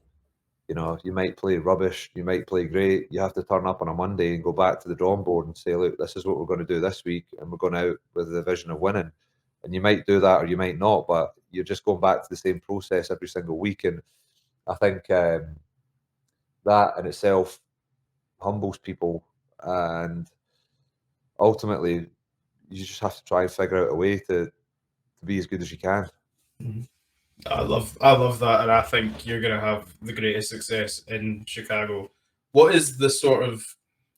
You might play rubbish, you might play great. You have to turn up on a Monday and go back to the drawing board and say, look, this is what we're going to do this week, and we're going out with the vision of winning. And you might do that or you might not, but you're just going back to the same process every single week. And I think that in itself humbles people, and ultimately you just have to try and figure out a way to be as good as you can. I love that, and I think you're going to have the greatest success in Chicago. What is the sort of,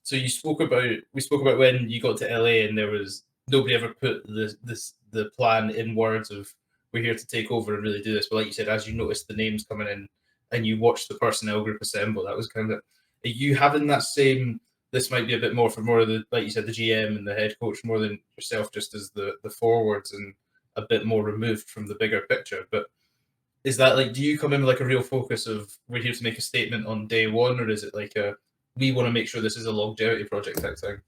so we spoke about when you got to LA and there was nobody ever put the plan in words of, we're here to take over and really do this. But like you said, as you noticed the names coming in and you watched the personnel group assemble, that was kind of, are you having that same, this might be a bit more for more of the, like you said, the GM and the head coach more than yourself, just as the forwards, and a bit more removed from the bigger picture. But is that like, do you come in with like a real focus of, we're here to make a statement on day one, or is it like we want to make sure this is a longevity project type thing?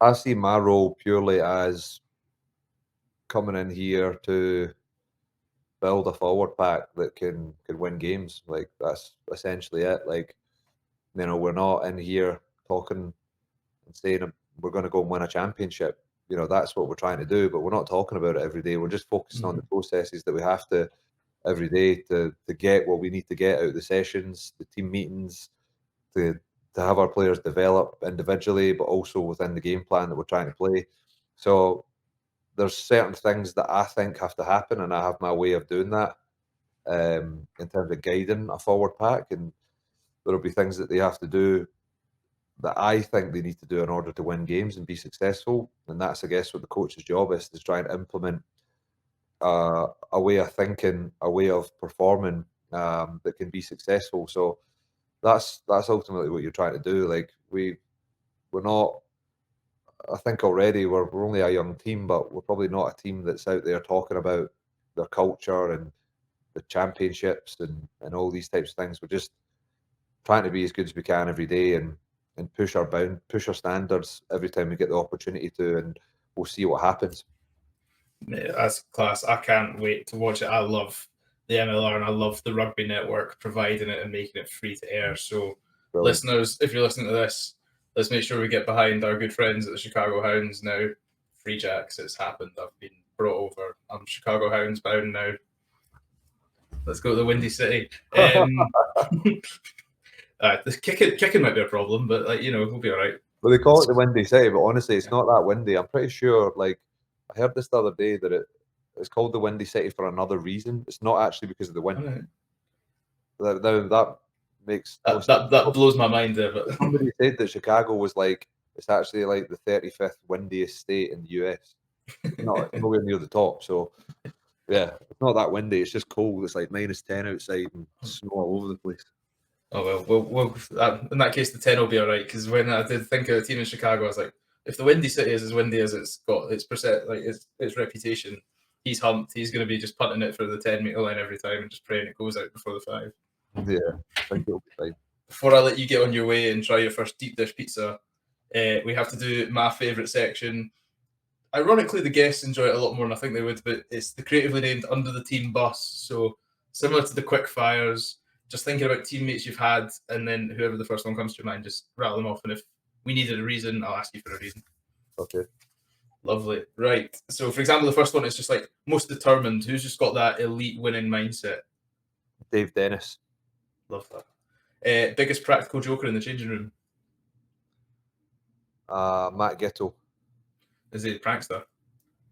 I see my role purely as coming in here to build a forward pack that can win games. Like, that's essentially it. Like, we're not in here talking and saying we're going to go and win a championship. That's what we're trying to do, but we're not talking about it every day. We're just focusing on the processes that we have to every day to get what we need to get out of the sessions, the team meetings, to have our players develop individually, but also within the game plan that we're trying to play. So there's certain things that I think have to happen, and I have my way of doing that in terms of guiding a forward pack, and there'll be things that they have to do that I think they need to do in order to win games and be successful. And that's, I guess, what the coach's job is try and implement a way of thinking, a way of performing that can be successful. So that's ultimately what you're trying to do. Like we're not. I think already we're only a young team, but we're probably not a team that's out there talking about their culture and the championships and all these types of things. We're just trying to be as good as we can every day and push our standards every time we get the opportunity to, and we'll see what happens. Yeah, that's class. I can't wait to watch it. I love the MLR and I love the Rugby Network providing it and making it free to air. So, Brilliant. listeners, if you're listening to this, let's make sure we get behind our good friends at the Chicago Hounds now. Free Jacks, it's happened. I've been brought over. I'm Chicago Hounds bound now. Let's go to the Windy City. The kicking might be a problem, but we'll be all right. Well, they call it the Windy City, but honestly, it's not that windy. I'm pretty sure. Like I heard this the other day that it's called the Windy City for another reason. It's not actually because of the wind. Right. That makes that blows my mind there. But somebody said that Chicago was like it's actually like the 35th windiest state in the US. It's nowhere near the top. So yeah, it's not that windy. It's just cold. It's like -10 outside and snow all over the place. Oh well, in that case, the 10 will be all right. Because when I did think of a team in Chicago, I was like, if the Windy City is as windy as it's got its reputation, he's humped. He's going to be just punting it for the 10-meter line every time and just praying it goes out before the 5. Yeah, I think it'll be fine. Before I let you get on your way and try your first deep dish pizza, we have to do my favourite section. Ironically, the guests enjoy it a lot more than I think they would, but it's the creatively named Under the Team Bus. So similar to the quick fires, just thinking about teammates you've had, and then whoever the first one comes to your mind, just rattle them off. And if we needed a reason, I'll ask you for a reason. Okay. Lovely. Right. So, for example, the first one is just like most determined. Who's just got that elite winning mindset? Dave Dennis. Love that. Biggest practical joker in the changing room? Matt Gittle. Is he a prankster?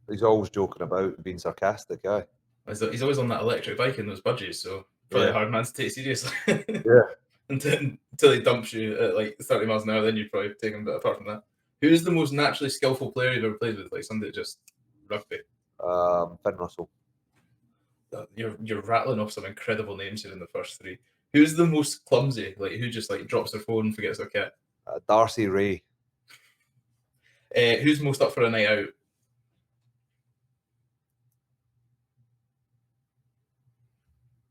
He's always joking about being sarcastic, guy. He's always on that electric bike in those budgies, so probably a hard man to take seriously. Yeah. Until he dumps you at like 30 miles an hour, then you probably take him. But apart from that, who's the most naturally skillful player you've ever played with? Like somebody that just rugby. Finn Russell. You're rattling off some incredible names here in the first 3. Who's the most clumsy? Like who just like drops their phone and forgets their kit? Darcy Ray. Who's most up for a night out?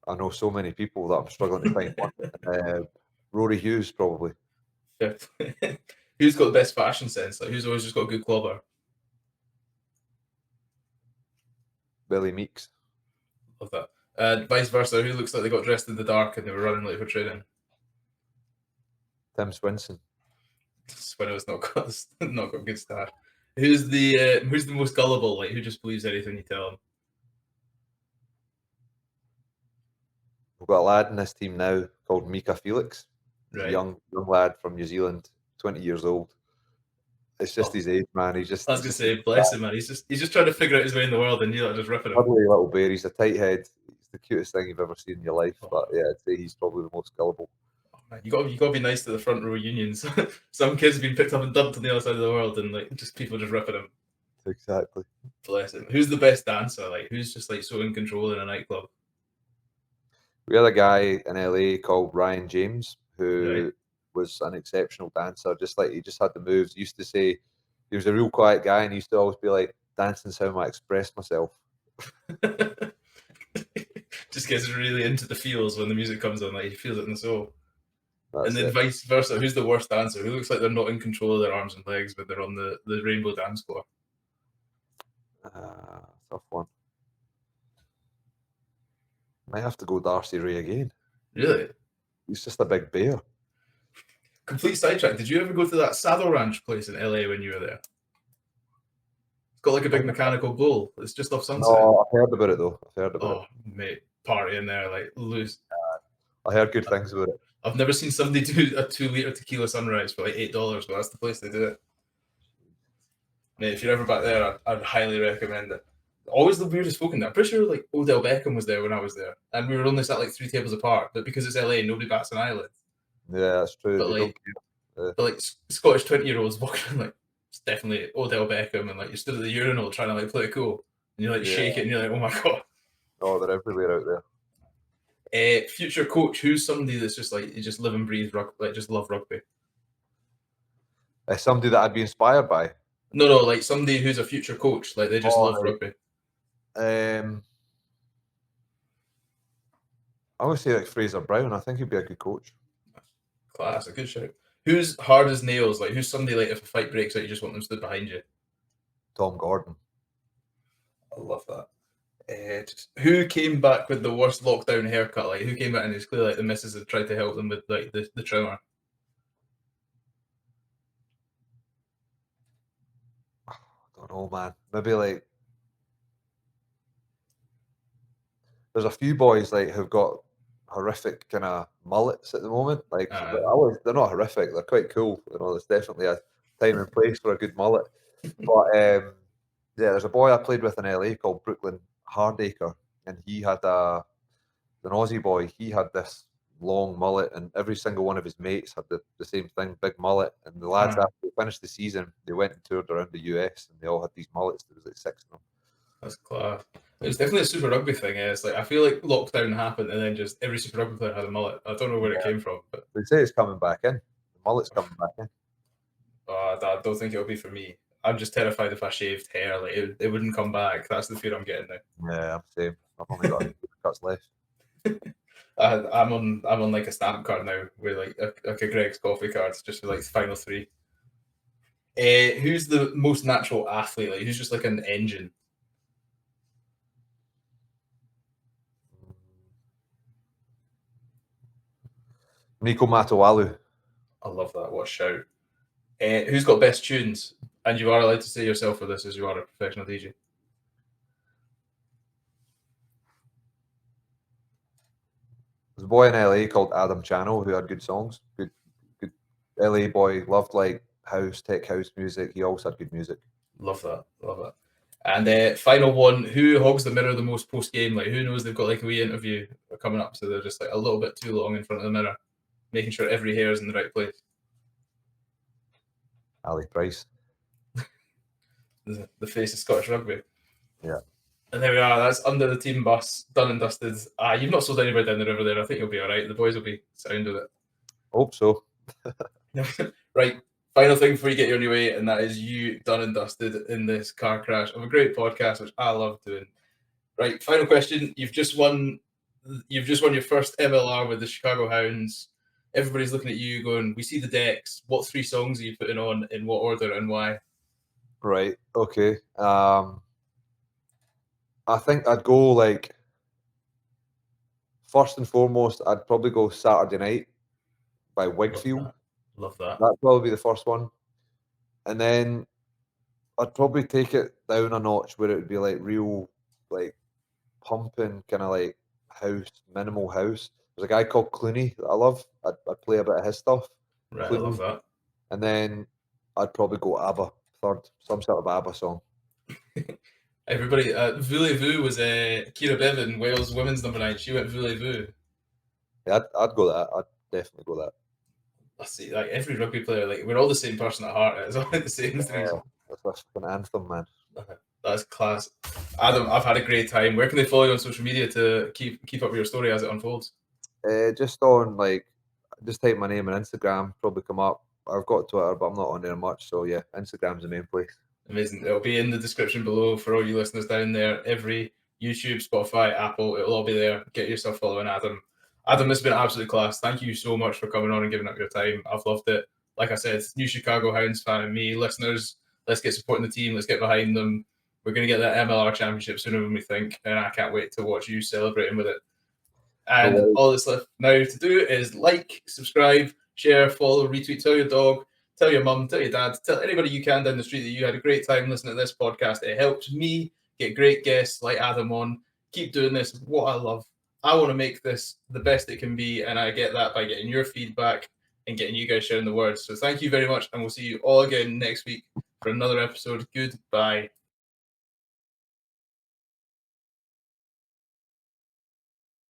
I know so many people that I'm struggling to find one. Rory Hughes, probably. Who's got the best fashion sense? Like who's always just got a good clobber? Billy Meeks. Love that. Vice versa, who looks like they got dressed in the dark and they were running late for training? Tim Swinson. Swinno's not got a good start. Who's the most gullible? Like who just believes anything you tell him? We've got a lad in this team now called Mika Felix. Right. A young lad from New Zealand, 20 years old. It's just his age, man. He's just. I was gonna say, bless him, man. He's just trying to figure out his way in the world, and you're just ripping him. Lovely little bear. He's a tight head. He's the cutest thing you've ever seen in your life. But yeah, I'd say he's probably the most gullible. Oh, man, you got to be nice to the front row unions. Some kids have been picked up and dumped on the other side of the world, and like just people just ripping him. Exactly. Bless him. Who's the best dancer? Like who's just like so in control in a nightclub? We had a guy in LA called Ryan James who was an exceptional dancer. He just had the moves. He used to say he was a real quiet guy, and he used to always be like, "Dancing's how I express myself." Just gets really into the feels when the music comes on. Like he feels it in the soul. And then vice versa. Who's the worst dancer? Who looks like they're not in control of their arms and legs, but they're on the rainbow dance floor? Tough one. Might have to go Darcy Ray again. Really? He's just a big bear. Complete sidetrack. Did you ever go to that Saddle Ranch place in LA when you were there? It's got like a big mechanical bull. It's just off Sunset. Oh, I've heard about it though. Oh, mate, party in there, like loose. I heard good things about it. I've never seen somebody do a 2-liter tequila sunrise for like $8, but that's the place they do it. Mate, if you're ever back there, I'd highly recommend it. Always the weirdest folk in there. I'm pretty sure like Odell Beckham was there when I was there, and we were only sat like 3 tables apart. But because it's LA, nobody bats an eyelid. Yeah, that's true. But like, Like Scottish 20-year-olds walking like it's definitely Odell Beckham, and like you stood at the urinal trying to like play it cool, and you like shake it, and you're like, oh my god. Oh, they're everywhere out there. Future coach, who's somebody that's just like you just live and breathe rugby, like just love rugby? Somebody that I'd be inspired by. No, like somebody who's a future coach, like they just love rugby. I would say like Fraser Brown. I think he'd be a good coach. Class, a good shout. Who's hard as nails? Like who's somebody like if a fight breaks out, you just want them stood behind you? Tom Gordon. I love that. Who came back with the worst lockdown haircut? Like who came back and it's clear like the missus had tried to help them with like the trimmer? I don't know, man. Maybe like there's a few boys like who've got horrific kind of mullets at the moment. Like they're not horrific, they're quite cool. You know, there's definitely a time and place for a good mullet. But yeah, there's a boy I played with in LA called Brooklyn Hardacre, and he had an Aussie boy. He had this long mullet, and every single one of his mates had the same thing, big mullet. And the lads, after they finished the season, they went and toured around the US, and they all had these mullets. There was like 6 of them. That's class. It's definitely a Super Rugby thing. It's like I feel like lockdown happened, and then just every Super Rugby player had a mullet. I don't know where it came from, but they say it's coming back in. The mullet's coming back in. I don't think it'll be for me. I'm just terrified if I shaved hair, like it wouldn't come back. That's the fear I'm getting now. Yeah, I'm same. I've only got a few cuts left. I'm on like a stamp card now with like a Greg's coffee card just for like the final 3. Who's the most natural athlete? Like who's just like an engine? Nico Matawalu. I love that. What a shout. Who's got best tunes? And you are allowed to say yourself for this as you are a professional DJ. There's a boy in LA called Adam Channel who had good songs. Good LA boy, loved like house, tech house music. He always had good music. Love that. And final one, who hogs the mirror the most post game? Like who knows they've got like a wee interview coming up, so they're just like a little bit too long in front of the mirror, making sure every hair is in the right place. Ali Price. The face of Scottish rugby. Yeah. And there we are. That's under the team bus, done and dusted. You've not sold anybody down the river there. I think you'll be all right. The boys will be sound with it. Hope so. Right. Final thing before you get your new way, and that is you done and dusted in this car crash of a great podcast, which I love doing. Right. Final question. You've just won your first MLR with the Chicago Hounds. Everybody's looking at you going, we see the decks. What 3 songs are you putting on, in what order and why? Right. Okay. I think I'd go like first and foremost, I'd probably go Saturday Night by Wigfield. Love that. That'd probably be the first one. And then I'd probably take it down a notch where it would be like real like pumping kind of like house, minimal house. There's a guy called Clooney that I love. I'd play a bit of his stuff. Right, Clooney. I love that. And then I'd probably go ABBA third, some sort of ABBA song. Everybody, Voulez-Vous was Kira Bevan, Wales women's number 9. She went Voulez-Vous. Yeah, I'd go that. I'd definitely go that. I see, like every rugby player, like we're all the same person at heart. It's all like the same things. That's an anthem, man. That's class. Adam, I've had a great time. Where can they follow you on social media to keep up with your story as it unfolds? Just on just type my name on Instagram, probably come up. I've got Twitter, but I'm not on there much. So yeah, Instagram's the main place. Amazing. It'll be in the description below for all you listeners down there. Every YouTube, Spotify, Apple, it'll all be there. Get yourself following Adam. Adam, this has been absolute class. Thank you so much for coming on and giving up your time. I've loved it. Like I said, new Chicago Hounds fan and me. Listeners, let's get supporting the team. Let's get behind them. We're going to get that MLR championship sooner than we think, and I can't wait to watch you celebrating with it. And all that's left now to do is like, subscribe, share, follow, retweet, tell your dog, tell your mum, tell your dad, tell anybody you can down the street that you had a great time listening to this podcast. It helps me get great guests like Adam on. Keep doing this. What I love. I want to make this the best it can be, and I get that by getting your feedback and getting you guys sharing the words. So thank you very much, and we'll see you all again next week for another episode. Goodbye.